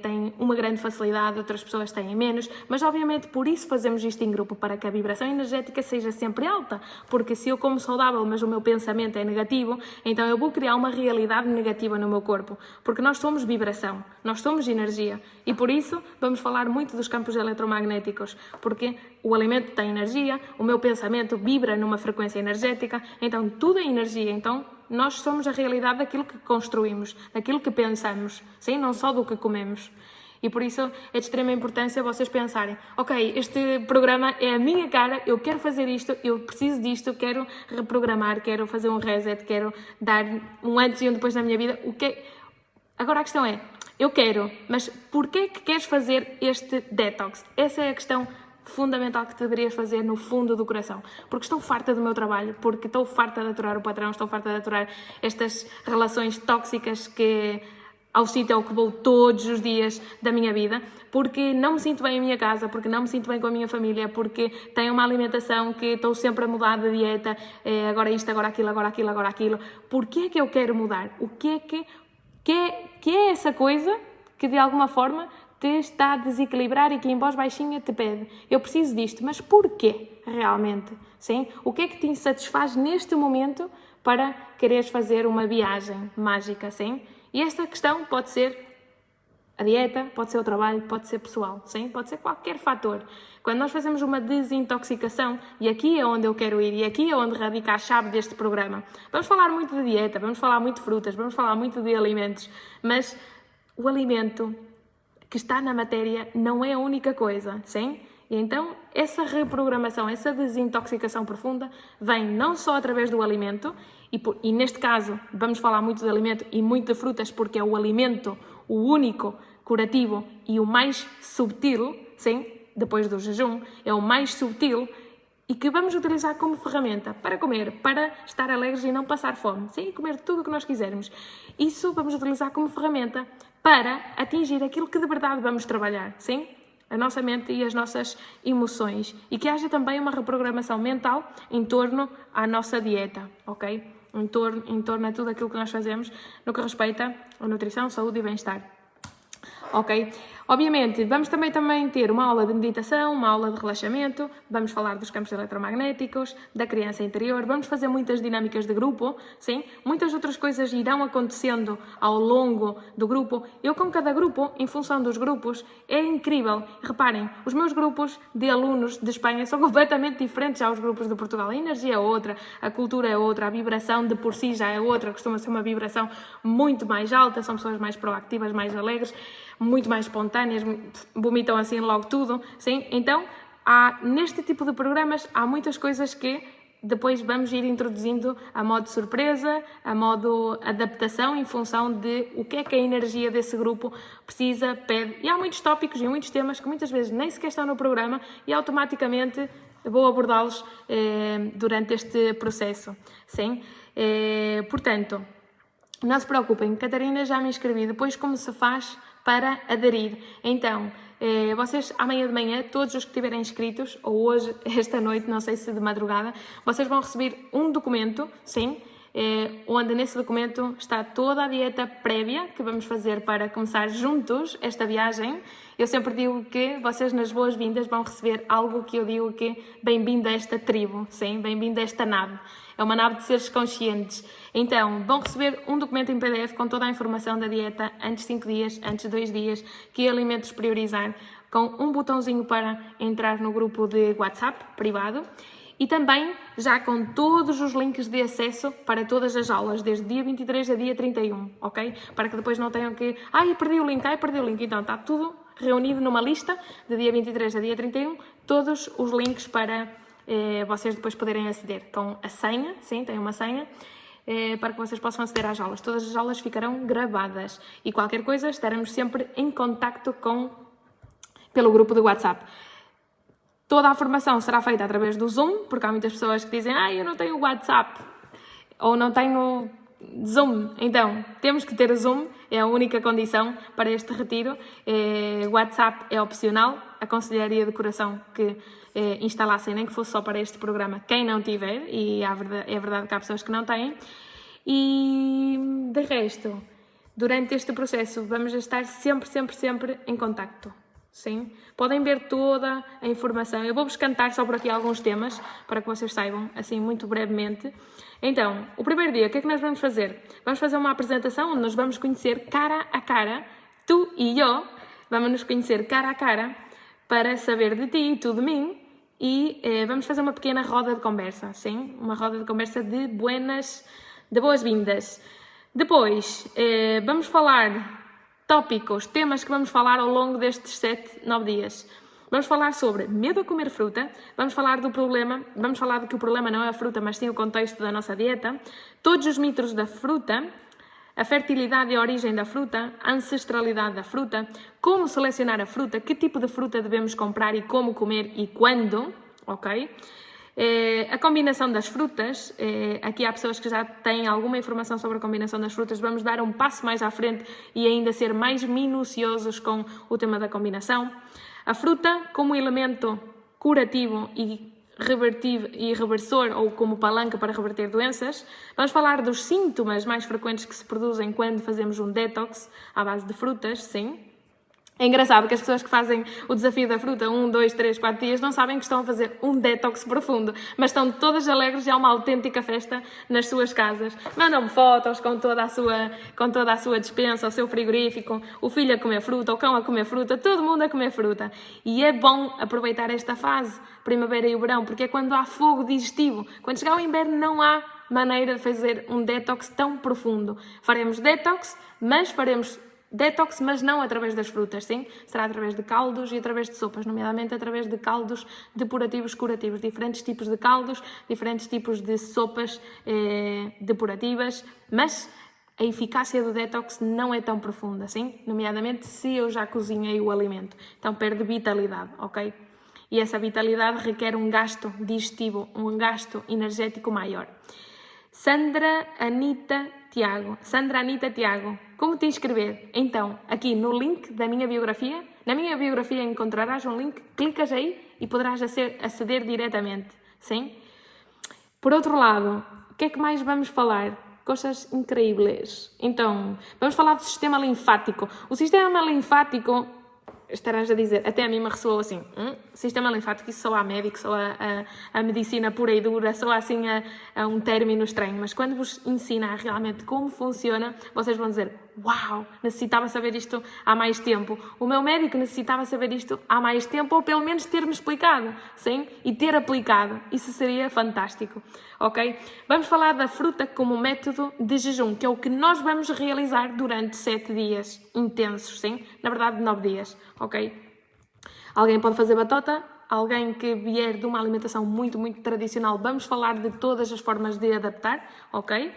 têm uma grande facilidade, outras pessoas têm menos, mas obviamente por isso fazemos isto em grupo, para que a vibração energética seja sempre alta, porque se eu como saudável, mas o meu pensamento é negativo, então eu vou criar uma realidade negativa no meu corpo, porque nós somos vibração, nós somos energia, e por isso vamos falar muito dos campos eletromagnéticos, porque o alimento tem energia, o meu pensamento vibra numa frequência energética, então tudo é energia, então nós somos a realidade daquilo que construímos, daquilo que pensamos, sim? Não só do que comemos. E por isso é de extrema importância vocês pensarem, ok, este programa é a minha cara, eu quero fazer isto, eu preciso disto, quero reprogramar, quero fazer um reset, quero dar um antes e um depois na minha vida. Agora a questão é, eu quero, mas porquê que queres fazer este detox? Essa é a questão fundamental que tu deverias fazer no fundo do coração, porque estou farta do meu trabalho, porque estou farta de aturar o patrão, estou farta de aturar estas relações tóxicas que ao sítio ao que vou todos os dias da minha vida, porque não me sinto bem em minha casa, porque não me sinto bem com a minha família, porque tenho uma alimentação que estou sempre a mudar de dieta, agora isto, agora aquilo, agora aquilo, agora aquilo. Porquê é que eu quero mudar? O que é essa coisa que de alguma forma te está a desequilibrar e que em voz baixinha te pede? Eu preciso disto, mas porquê realmente? Sim? O que é que te insatisfaz neste momento para quereres fazer uma viagem mágica? Sim? E esta questão pode ser a dieta, pode ser o trabalho, pode ser pessoal, sim? Pode ser qualquer fator. Quando nós fazemos uma desintoxicação, e aqui é onde eu quero ir, e aqui é onde radica a chave deste programa, vamos falar muito de dieta, vamos falar muito de frutas, vamos falar muito de alimentos, mas o alimento que está na matéria não é a única coisa, sim? E então, essa reprogramação, essa desintoxicação profunda vem não só através do alimento, e neste caso vamos falar muito de alimento e muito de frutas porque é o alimento o único curativo e o mais subtil, sim, depois do jejum, é o mais subtil e que vamos utilizar como ferramenta para comer, para estar alegres e não passar fome, sim, comer tudo o que nós quisermos. Isso vamos utilizar como ferramenta para atingir aquilo que de verdade vamos trabalhar, sim? A nossa mente e as nossas emoções. E que haja também uma reprogramação mental em torno à nossa dieta, ok? Em torno a tudo aquilo que nós fazemos no que respeita à nutrição, saúde e bem-estar. Ok? Obviamente, vamos também ter uma aula de meditação, uma aula de relaxamento, vamos falar dos campos eletromagnéticos, da criança interior, vamos fazer muitas dinâmicas de grupo, sim? Muitas outras coisas irão acontecendo ao longo do grupo. Eu com cada grupo, em função dos grupos, é incrível. Reparem, os meus grupos de alunos de Espanha são completamente diferentes aos grupos de Portugal. A energia é outra, a cultura é outra, a vibração de por si já é outra, costuma ser uma vibração muito mais alta, são pessoas mais proativas, mais alegres, muito mais espontâneas, vomitam assim logo tudo, sim? Então, neste tipo de programas, há muitas coisas que depois vamos ir introduzindo a modo surpresa, a modo adaptação em função de o que é que a energia desse grupo precisa, pede. E há muitos tópicos e muitos temas que muitas vezes nem sequer estão no programa e automaticamente vou abordá-los durante este processo, sim? Portanto, não se preocupem, Catarina, já me inscrevi, depois como se faz para aderir. Então, vocês amanhã de manhã, todos os que estiverem inscritos, ou hoje, esta noite, não sei se de madrugada, vocês vão receber um documento, sim, onde nesse documento está toda a dieta prévia que vamos fazer para começar juntos esta viagem. Eu sempre digo que vocês nas boas-vindas vão receber algo que eu digo que bem-vindo a esta tribo, sim, bem-vindo a esta nave. É uma nave de seres conscientes. Então, vão receber um documento em PDF com toda a informação da dieta antes de 5 dias, antes de 2 dias, que alimentos priorizar, com um botãozinho para entrar no grupo de WhatsApp privado e também já com todos os links de acesso para todas as aulas, desde dia 23 a dia 31, ok? Para que depois não tenham que... eu perdi o link, perdi o link. Então, está tudo reunido numa lista de dia 23 a dia 31, todos os links para vocês depois poderem aceder com a senha, sim, tem uma senha, para que vocês possam aceder às aulas. Todas as aulas ficarão gravadas e qualquer coisa estaremos sempre em contacto pelo grupo de WhatsApp. Toda a formação será feita através do Zoom, porque há muitas pessoas que dizem eu não tenho WhatsApp ou não tenho Zoom. Então, temos que ter o Zoom, é a única condição para este retiro. WhatsApp é opcional, aconselharia de coração que instalassem, nem que fosse só para este programa, quem não tiver, e é verdade que há pessoas que não têm. E de resto, durante este processo vamos estar sempre em contacto. Sim? Podem ver toda a informação. Eu vou-vos cantar só por aqui alguns temas para que vocês saibam, assim, muito brevemente. Então, o primeiro dia, o que é que nós vamos fazer? Vamos fazer uma apresentação onde nos vamos conhecer cara a cara, tu e eu, vamos nos conhecer cara a cara para saber de ti e tu de mim e vamos fazer uma pequena roda de conversa, sim? Uma roda de conversa de boas-vindas. Depois, vamos falar tópicos, temas que vamos falar ao longo destes 9 dias. Vamos falar sobre medo a comer fruta, vamos falar do problema, vamos falar de que o problema não é a fruta, mas sim o contexto da nossa dieta, todos os mitos da fruta, a fertilidade e a origem da fruta, a ancestralidade da fruta, como selecionar a fruta, que tipo de fruta devemos comprar e como comer e quando, ok? A combinação das frutas, aqui há pessoas que já têm alguma informação sobre a combinação das frutas, vamos dar um passo mais à frente e ainda ser mais minuciosos com o tema da combinação. A fruta como elemento curativo e reversor ou como palanca para reverter doenças. Vamos falar dos sintomas mais frequentes que se produzem quando fazemos um detox à base de frutas, sim. É engraçado que as pessoas que fazem o desafio da fruta 1, 2, 3, 4 dias não sabem que estão a fazer um detox profundo, mas estão todas alegres e há uma autêntica festa nas suas casas. Mandam-me fotos com toda a sua despensa, o seu frigorífico, o filho a comer fruta, o cão a comer fruta, todo mundo a comer fruta. E é bom aproveitar esta fase, primavera e o verão, porque é quando há fogo digestivo. Quando chegar o inverno não há maneira de fazer um detox tão profundo. Faremos detox, mas não através das frutas, sim? Será através de caldos e através de sopas, nomeadamente através de caldos depurativos curativos. Diferentes tipos de caldos, diferentes tipos de sopas depurativas, mas a eficácia do detox não é tão profunda, sim? Nomeadamente se eu já cozinhei o alimento. Então perde vitalidade, ok? E essa vitalidade requer um gasto digestivo, um gasto energético maior. Sandra Anita Tiago. Como te inscrever? Então, aqui no link da minha biografia. Na minha biografia encontrarás um link, clicas aí e poderás aceder diretamente. Sim? Por outro lado, o que é que mais vamos falar? Coisas incríveis. Então, vamos falar do sistema linfático. O sistema linfático, estarás a dizer, até a mim me ressoou assim, sistema linfático, isso só há médico, só a medicina pura e dura, só assim a um término estranho, mas quando vos ensinar realmente como funciona, vocês vão dizer, uau, necessitava saber isto há mais tempo, o meu médico necessitava saber isto há mais tempo, ou pelo menos ter-me explicado, sim? E ter aplicado, isso seria fantástico, ok? Vamos falar da fruta como método de jejum, que é o que nós vamos realizar durante 7 dias intensos, sim? Na verdade 9 dias, ok? Alguém pode fazer batota, alguém que vier de uma alimentação muito, muito tradicional, vamos falar de todas as formas de adaptar, ok?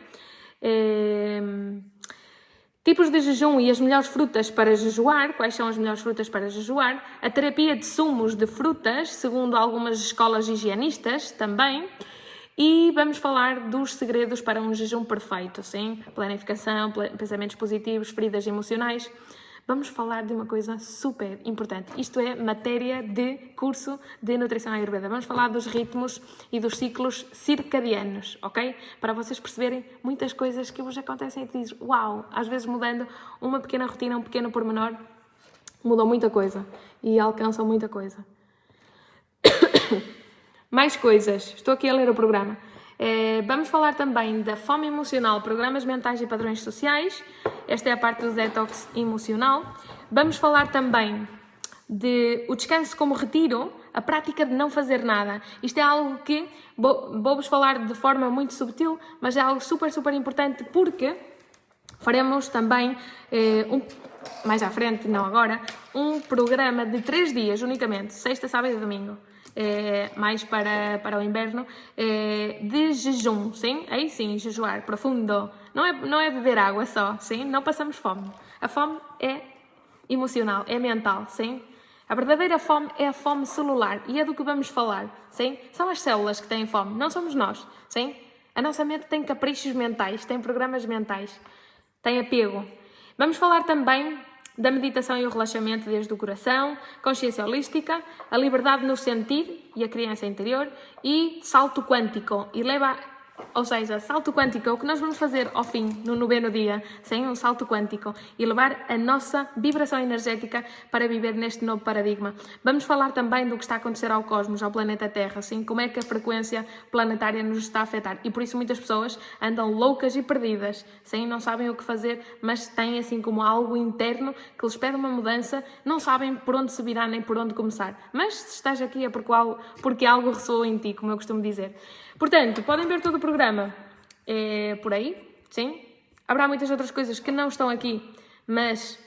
Tipos de jejum e as melhores frutas para jejuar. Quais são as melhores frutas para jejuar? A terapia de sumos de frutas, segundo algumas escolas higienistas também. E vamos falar dos segredos para um jejum perfeito, sim? Planificação, pensamentos positivos, feridas emocionais. Vamos falar de uma coisa super importante. Isto é matéria de curso de Nutrição Ayurveda. Vamos falar dos ritmos e dos ciclos circadianos, ok? Para vocês perceberem muitas coisas que vos acontecem e dizem, uau, às vezes mudando uma pequena rotina, um pequeno pormenor, mudam muita coisa e alcançam muita coisa. Mais coisas. Estou aqui a ler o programa. Vamos falar também da fome emocional, programas mentais e padrões sociais. Esta é a parte do detox emocional. Vamos falar também de o descanso como retiro, a prática de não fazer nada. Isto é algo que vou-vos falar de forma muito subtil, mas é algo super, super importante porque faremos também, mais à frente, não agora, um programa de 3 dias unicamente, sexta, sábado e domingo. Mais para o inverno, de jejum, sim? Aí sim, jejuar profundo. Não é beber água só, sim? Não passamos fome. A fome é emocional, é mental, sim? A verdadeira fome é a fome celular e é do que vamos falar, sim? São as células que têm fome, não somos nós, sim? A nossa mente tem caprichos mentais, tem programas mentais, tem apego. Vamos falar também da meditação e o relaxamento desde o coração, consciência holística, a liberdade no sentir e a criança interior e salto quântico. Ou seja, salto quântico é o que nós vamos fazer ao fim, no 9º dia, sem um salto quântico e levar a nossa vibração energética para viver neste novo paradigma. Vamos falar também do que está a acontecer ao cosmos, ao planeta Terra, assim, como é que a frequência planetária nos está a afetar. E por isso muitas pessoas andam loucas e perdidas, sim, não sabem o que fazer, mas têm assim como algo interno que lhes pede uma mudança, não sabem por onde se virar nem por onde começar. Mas se estás aqui é porque algo ressoou em ti, como eu costumo dizer. Portanto, podem ver todo o programa por aí, sim? Haverá muitas outras coisas que não estão aqui, mas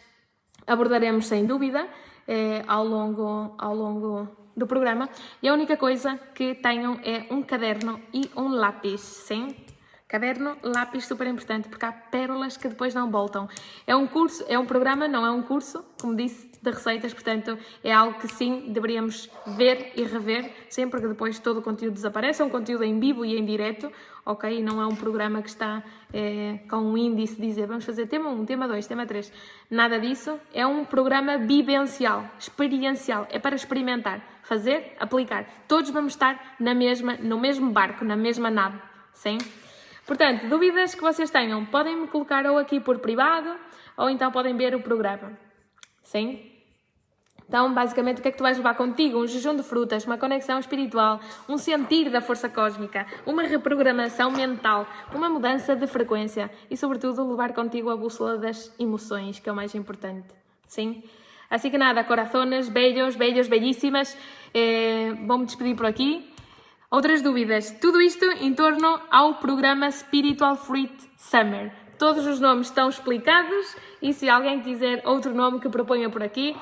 abordaremos sem dúvida ao longo do programa. E a única coisa que tenham é um caderno e um lápis, sim? Caderno, lápis, super importante, porque há pérolas que depois não voltam. É um curso, é um programa, não é um curso, como disse, de receitas, portanto, é algo que sim, deveríamos ver e rever, sempre que depois todo o conteúdo desaparece. É um conteúdo em vivo e em direto, ok? Não é um programa que está com um índice, dizer, vamos fazer tema 1, tema 2, tema 3. Nada disso. É um programa vivencial, experiencial, é para experimentar, fazer, aplicar. Todos vamos estar no mesmo barco, na mesma nave, sim? Portanto, dúvidas que vocês tenham, podem me colocar ou aqui por privado, ou então podem ver o programa. Sim? Então, basicamente, o que é que tu vais levar contigo? Um jejum de frutas, uma conexão espiritual, um sentir da força cósmica, uma reprogramação mental, uma mudança de frequência e, sobretudo, levar contigo a bússola das emoções, que é o mais importante. Sim? Assim que nada, corazones, bellos, bellíssimas, vou-me despedir por aqui. Outras dúvidas? Tudo isto em torno ao programa Spiritual Fruit Summer. Todos os nomes estão explicados e se alguém quiser outro nome que proponha por aqui,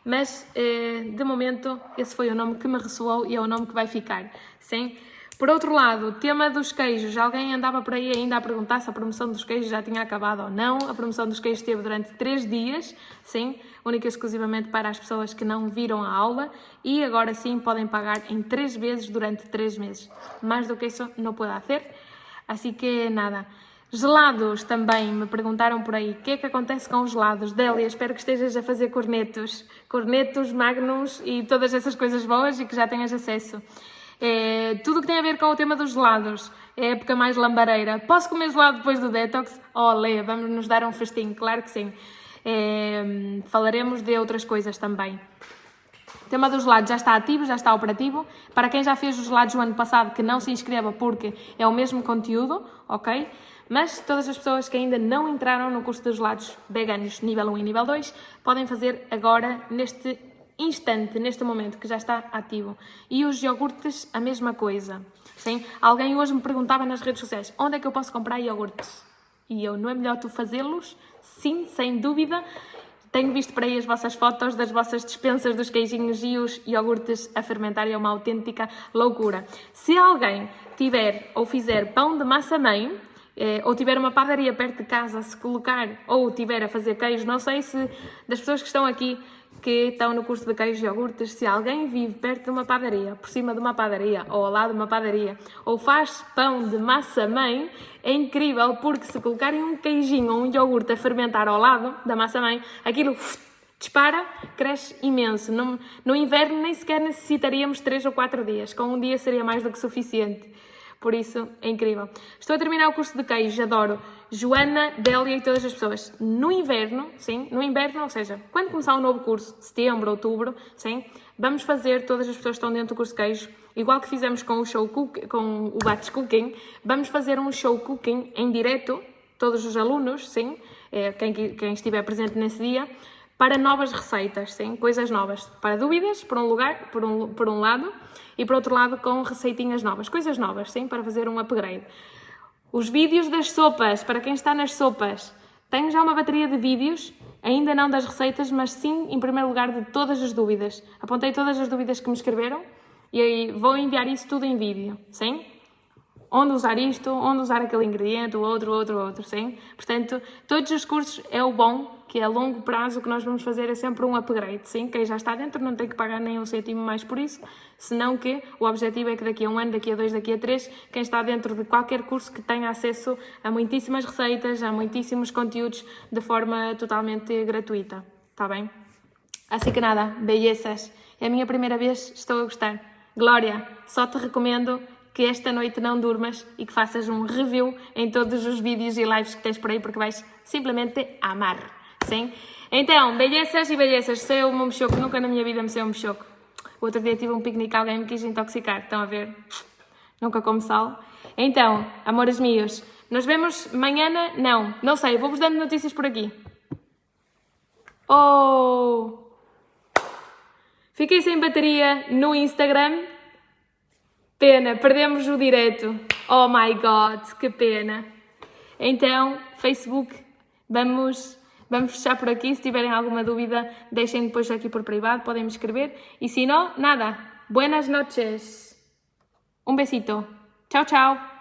mas de momento esse foi o nome que me ressoou e é o nome que vai ficar. Sim? Por outro lado, o tema dos queijos. Alguém andava por aí ainda a perguntar se a promoção dos queijos já tinha acabado ou não. A promoção dos queijos esteve durante 3 dias, sim, única e exclusivamente para as pessoas que não viram a aula e agora sim podem pagar em 3 vezes durante 3 meses. Mais do que isso não pode fazer. Assim que nada. Gelados também, me perguntaram por aí. O que é que acontece com os gelados? Délia, espero que estejas a fazer cornetos, magnums e todas essas coisas boas e que já tenhas acesso. Tudo o que tem a ver com o tema dos gelados, é a época mais lambareira. Posso comer gelado depois do detox? Olé, vamos nos dar um festinho, claro que sim. Falaremos de outras coisas também. O tema dos gelados já está ativo, já está operativo. Para quem já fez os gelados o ano passado, que não se inscreva porque é o mesmo conteúdo, ok? Mas todas as pessoas que ainda não entraram no curso de gelados veganos nível 1 e nível 2 podem fazer agora neste instante, neste momento, que já está ativo. E os iogurtes, a mesma coisa. Sim? Alguém hoje me perguntava nas redes sociais, onde é que eu posso comprar iogurtes? E eu, não é melhor tu fazê-los? Sim, sem dúvida. Tenho visto por aí as vossas fotos das vossas despensas dos queijinhos e os iogurtes a fermentar, é uma autêntica loucura. Se alguém tiver ou fizer pão de massa-mãe, ou tiver uma padaria perto de casa, se colocar, ou tiver a fazer queijo, não sei se das pessoas que estão aqui, que estão no curso de queijo e iogurtes, se alguém vive perto de uma padaria, por cima de uma padaria, ou ao lado de uma padaria, ou faz pão de massa-mãe, é incrível, porque se colocarem um queijinho ou um iogurte a fermentar ao lado da massa-mãe, aquilo dispara, cresce imenso. No inverno nem sequer necessitaríamos 3 ou 4 dias, com um dia seria mais do que suficiente. Por isso, é incrível. Estou a terminar o curso de queijo, adoro. Joana, Délia e todas as pessoas. No inverno, sim, no inverno, ou seja, quando começar um novo curso, setembro, outubro, sim, vamos fazer, todas as pessoas que estão dentro do curso de queijo, igual que fizemos com o show com o Batch Cooking, vamos fazer um show cooking em direto, todos os alunos, sim, quem estiver presente nesse dia, para novas receitas, sim, coisas novas. Para dúvidas, por um lado, e por outro lado com receitinhas novas, coisas novas, sim, para fazer um upgrade. Os vídeos das sopas, para quem está nas sopas, tenho já uma bateria de vídeos, ainda não das receitas, mas sim, em primeiro lugar, de todas as dúvidas. Apontei todas as dúvidas que me escreveram e aí vou enviar isso tudo em vídeo, sim? Onde usar isto, onde usar aquele ingrediente, o outro, sim? Portanto, todos os cursos é o bom, que a longo prazo o que nós vamos fazer é sempre um upgrade, sim? Quem já está dentro não tem que pagar nem um cêntimo mais por isso, senão que o objetivo é que daqui a 1 ano, daqui a 2, daqui a 3, quem está dentro de qualquer curso que tenha acesso a muitíssimas receitas, a muitíssimos conteúdos de forma totalmente gratuita, está bem? Assim que nada, belezas, é a minha primeira vez, estou a gostar. Glória, só te recomendo que esta noite não durmas e que faças um review em todos os vídeos e lives que tens por aí, porque vais simplesmente amar, sim? Então, belezas e belezas, saiu um mexoco, nunca na minha vida me saiu um mexoco. O outro dia tive um piquenique, alguém me quis intoxicar, estão a ver? Nunca como sal. Então, amores meus, nos vemos amanhã, não sei, vou-vos dando notícias por aqui. Oh! Fiquei sem bateria no Instagram. Pena, perdemos o direto. Oh my God, que pena. Então, Facebook, vamos fechar por aqui. Se tiverem alguma dúvida, deixem depois aqui por privado, podem me escrever. E se não, nada. Buenas noches. Um besito. Tchau, tchau.